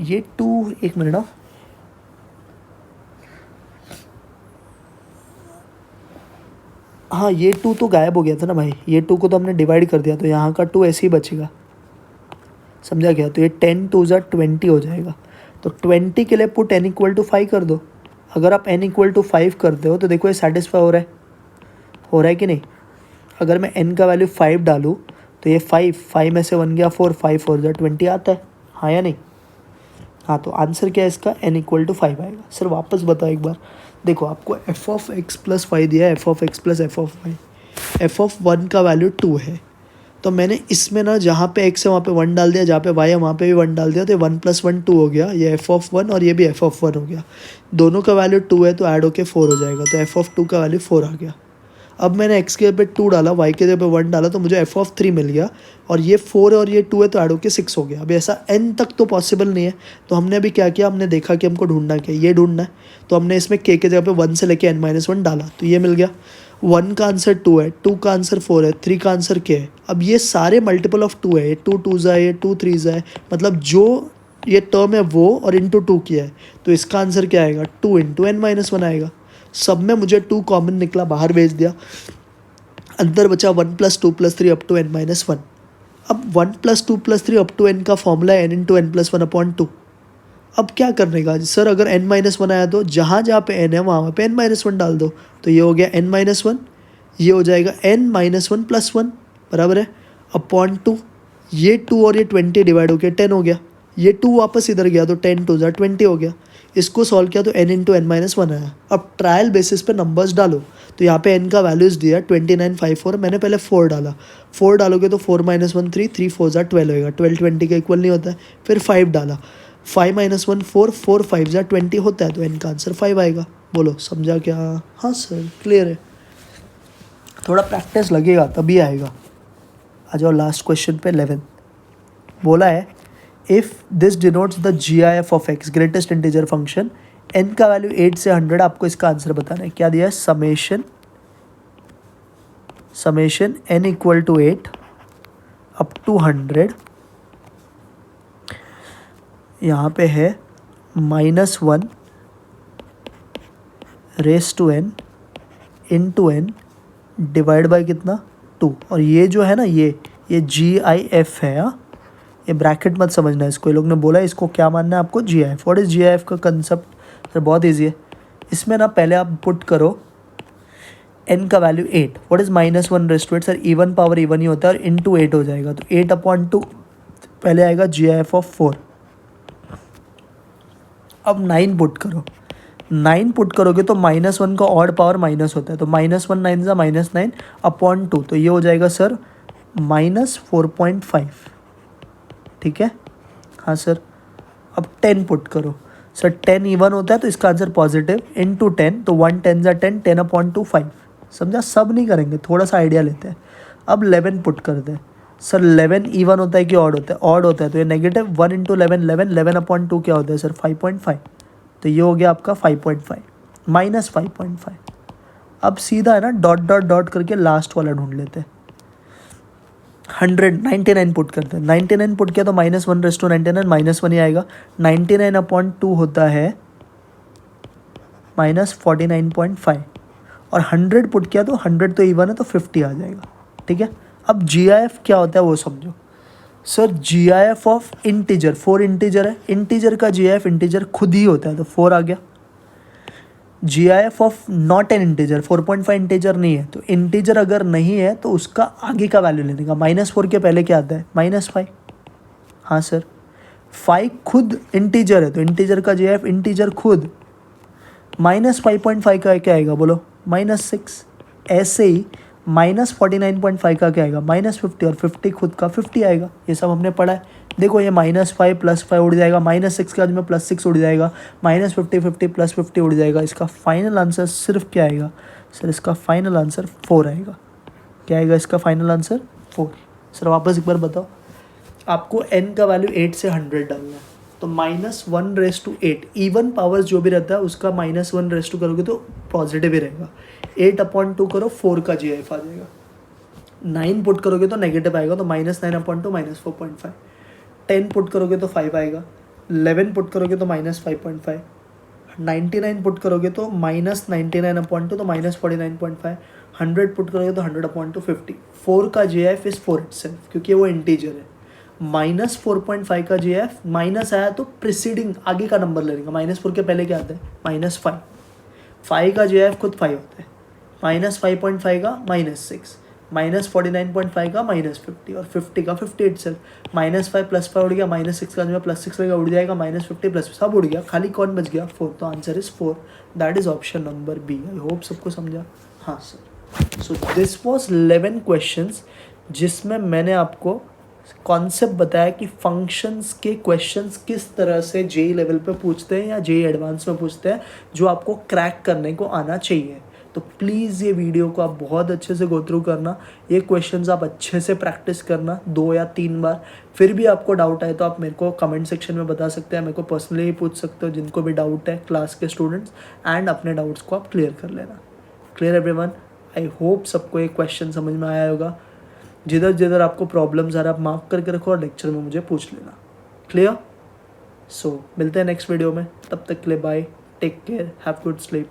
ये 2, एक मिनट ना, हाँ ये 2 तो गायब हो गया था ना भाई, ये 2 को तो हमने डिवाइड कर दिया, तो यहाँ का 2 ऐसे ही बचेगा। समझा क्या, तो ये 10 2 20 हो जाएगा। तो 20 के लिए पुट n इक्वल टू 5 कर दो। अगर आप n इक्वल टू 5 करते हो तो देखो ये सेटिस्फाई हो रहा है कि नहीं। अगर मैं n का वैल्यू 5 डालूँ तो ये 5 में से 1 गया 4, 5 4 20 आता है, हाँ या नहीं। हाँ, तो आंसर क्या है इसका, n इक्वल टू 5 आएगा। सर वापस बताओ एक बार, देखो आपको एफ ऑफ एक्स प्लस 5 दिया है, f of x plus f of y, f of 1 का वैल्यू 2 है, तो मैंने इसमें ना जहाँ पे x है वहाँ पे 1 डाल दिया, जहाँ पे y है वहाँ पे भी 1 डाल दिया, तो 1 + 1 2 हो गया, ये एफ ऑफ 1 और ये भी एफ ऑफ 1 हो गया। दोनों का वैल्यू 2 है तो ऐड होके 4 हो जाएगा, तो एफ ऑफ 2 का वैल्यू 4 आ गया। अब मैंने x के जगह पे 2 डाला, y के जगह पे 1 डाला, तो मुझे एफ ऑफ 3 मिल गया, और ये 4 है और ये 2 है तो ऐड होके 6 हो गया। अभी ऐसा n तक तो पॉसिबल नहीं है, तो हमने अभी क्या किया, हमने देखा कि हमको ढूंढना क्या है, ये ढूंढना है, तो हमने इसमें k के जगह पे 1 से लेके n-1 डाला, तो ये मिल गया। 1 का आंसर 2 है, 2 का आंसर 4 है, 3 का आंसर k है। अब ये सारे मल्टीपल ऑफ 2 है, ये 2 2s है, ये 2 3s है, मतलब जो ये टर्म है वो और इंटू 2 किया है, तो इसका आंसर क्या आएगा 2 इंटू n-1 आएगा। सब में मुझे 2 कॉमन निकला, बाहर भेज दिया, अंदर बचा 1 + 2 + 3 अप टू n-1। अब 1 + 2 + 3 अप टू n का फॉर्मूला है n इंटू एन प्लस 1/2। अब क्या करने का सर, अगर n-1 आया तो जहाँ जहाँ पे n है वहाँ पे n-1 डाल दो, तो ये हो गया n-1, ये हो जाएगा n-1 + 1 बराबर है अपॉन 2, ये 2 और ये 20 डिवाइड हो गया 10 हो गया, ये 2 वापस इधर गया तो 10 2 20 हो गया। इसको सॉल्व किया तो n इंटू n-1 आया। अब ट्रायल बेसिस पे नंबर्स डालो, तो यहाँ पे n का वैल्यूज़ दिया 2954, मैंने पहले 4 डाला, 4 डालोगे तो 4 - 1 3, 3 4 ज़ा 12 होएगा, 12 20 के इक्वल नहीं होता है। फिर 5 डाला, 5 - 1 4, 4 5 ज़ा 20 होता है, तो n का आंसर 5 आएगा। बोलो समझा क्या? हाँ सर क्लियर है, थोड़ा प्रैक्टिस लगेगा तभी आएगा। आ जाओ लास्ट क्वेश्चन पे 11। बोला है if this denotes the GIF of x, greatest integer function, n का वैल्यू 8 से 100, आपको इसका आंसर बताना है। क्या दिया है? Summation n equal to 8 up to 100, यहाँ पे है -1 raise to n into n divide by कितना? 2। और ये जो है ना, ये GIF है। हाँ, ये ब्रैकेट मत समझना इसको, ये लोग ने बोला इसको क्या मानना है आपको? GIF। व्हाट इज़ GIF का कंसेप्ट? सर बहुत ईजी है। इसमें ना पहले आप पुट करो n का value 8, what is -1 raise to 8? Sir even power even ही होता है, और इंटू 8 हो जाएगा, तो 8/2 पहले आएगा GIF ऑफ 4। अब 9 पुट करो, 9 पुट करोगे तो -1 का ऑड पावर माइनस होता है, तो -1 9 ज़ा -9/2, तो ये हो जाएगा सर -4.5। ठीक है, हाँ सर। अब 10 पुट करो, सर 10 इवन होता है तो इसका आंसर पॉजिटिव, इंटू 10, तो 1 10 ज़ा 10, 10/2 5। समझा? सब नहीं करेंगे, थोड़ा सा आइडिया लेते हैं। अब 11 पुट करते हैं, सर 11 इवन होता है कि ऑड होता है? ऑड होता है, तो ये नेगेटिव 1 इंटू 11 11, 11/2 क्या होता है सर? 5.5, तो ये हो गया आपका 5.5 -5.5। अब सीधा है ना डॉट डॉट डॉट करके लास्ट वाला ढूंढ लेते हैं। 99 पुट करते हैं, 99 पुट किया तो -1 रेस टू 99, -1 ही आएगा। 99/2 होता है -49.5, और 100 पुट किया तो 100 तो इवन है, तो 50 आ जाएगा। ठीक है, अब GIF क्या होता है वो समझो। Sir GIF of integer, 4 integer है, इंटीजर का GIF इंटीजर खुद ही होता है, तो 4 आ गया। GIF of not an integer, 4.5 integer नहीं है, तो इंटीजर अगर नहीं है तो उसका आगे का वैल्यू लेने का। -4 के पहले क्या आता है? -5। हाँ सर, 5 खुद इंटीजर है, तो इंटीजर का GIF इंटीजर खुद, -5.5 का क्या आएगा? बोलो -6। ऐसे ही -49.5 का क्या आएगा? -50, और 50 खुद का 50 आएगा। ये सब हमने पढ़ा है। देखो ये -5 +5 उड़ जाएगा, -6 के बाद में +6 उड़ जाएगा, -50 50 +50 उड़ जाएगा। इसका फाइनल आंसर सिर्फ क्या आएगा? सर इसका फाइनल आंसर 4 आएगा। क्या आएगा इसका फाइनल आंसर? 4। सर वापस एक बार बताओ, आपको n का वैल्यू 8 से 100 डालना है, तो -1 रेस टू 8, इवन पावर्स जो भी रहता है उसका -1 रेस टू करोगे तो पॉजिटिव ही रहेगा। 8/2 करो, 4 का GIF आ जाएगा। 9 पुट करोगे तो नेगेटिव आएगा, तो -9/2 -4.5। 10 पुट करोगे तो 5 आएगा, 11 पुट करोगे तो -5.5, 99 पुट करोगे तो -99/2 तो -49.5, 100 पुट करोगे तो 100/2 50। 4 का GIF इज़ 4 इटसेल्फ, क्योंकि वो इंटीजर है। -4.5 का GIF, माइनस आया तो प्रिसीडिंग आगे का नंबर ले लेगा। -4 के पहले क्या आता है? -5। 5 का GIF खुद 5 होता है, -5.5 का -6, -49.5 का -50, और 50 का 50 इटसेल्फ। -5 +5 उड़ गया, -6 का जो +6 लगेगा उड़ जाएगा, -50 +, सब उड़ गया, खाली कौन बच गया? 4। तो answer is 4, that is option number B. I hope सबको समझा। हाँ sir, so this was 11 questions जिसमें मैंने आपको कॉन्सेप्ट बताया कि फंक्शंस के क्वेश्चंस किस तरह से जेई लेवल पे पूछते हैं या जेई एडवांस में पूछते हैं, जो आपको क्रैक करने को आना चाहिए। तो प्लीज़ ये वीडियो को आप बहुत अच्छे से गो थ्रू करना, ये क्वेश्चंस आप अच्छे से प्रैक्टिस करना 2 या 3 बार। फिर भी आपको डाउट आए तो आप मेरे को कमेंट सेक्शन में बता सकते हैं, मेरे को पर्सनली ही पूछ सकते हो जिनको भी डाउट है, क्लास के स्टूडेंट्स, एंड अपने डाउट्स को आप क्लियर कर लेना। Clear everyone? आई होप सबको ये क्वेश्चन समझ में आया होगा। जिधर जिधर आपको प्रॉब्लम्स आ रहा है आप मार्क करके रखो और लेक्चर में मुझे पूछ लेना। क्लियर? सो मिलते हैं नेक्स्ट वीडियो में, तब तक के लिए bye, take care, have good sleep.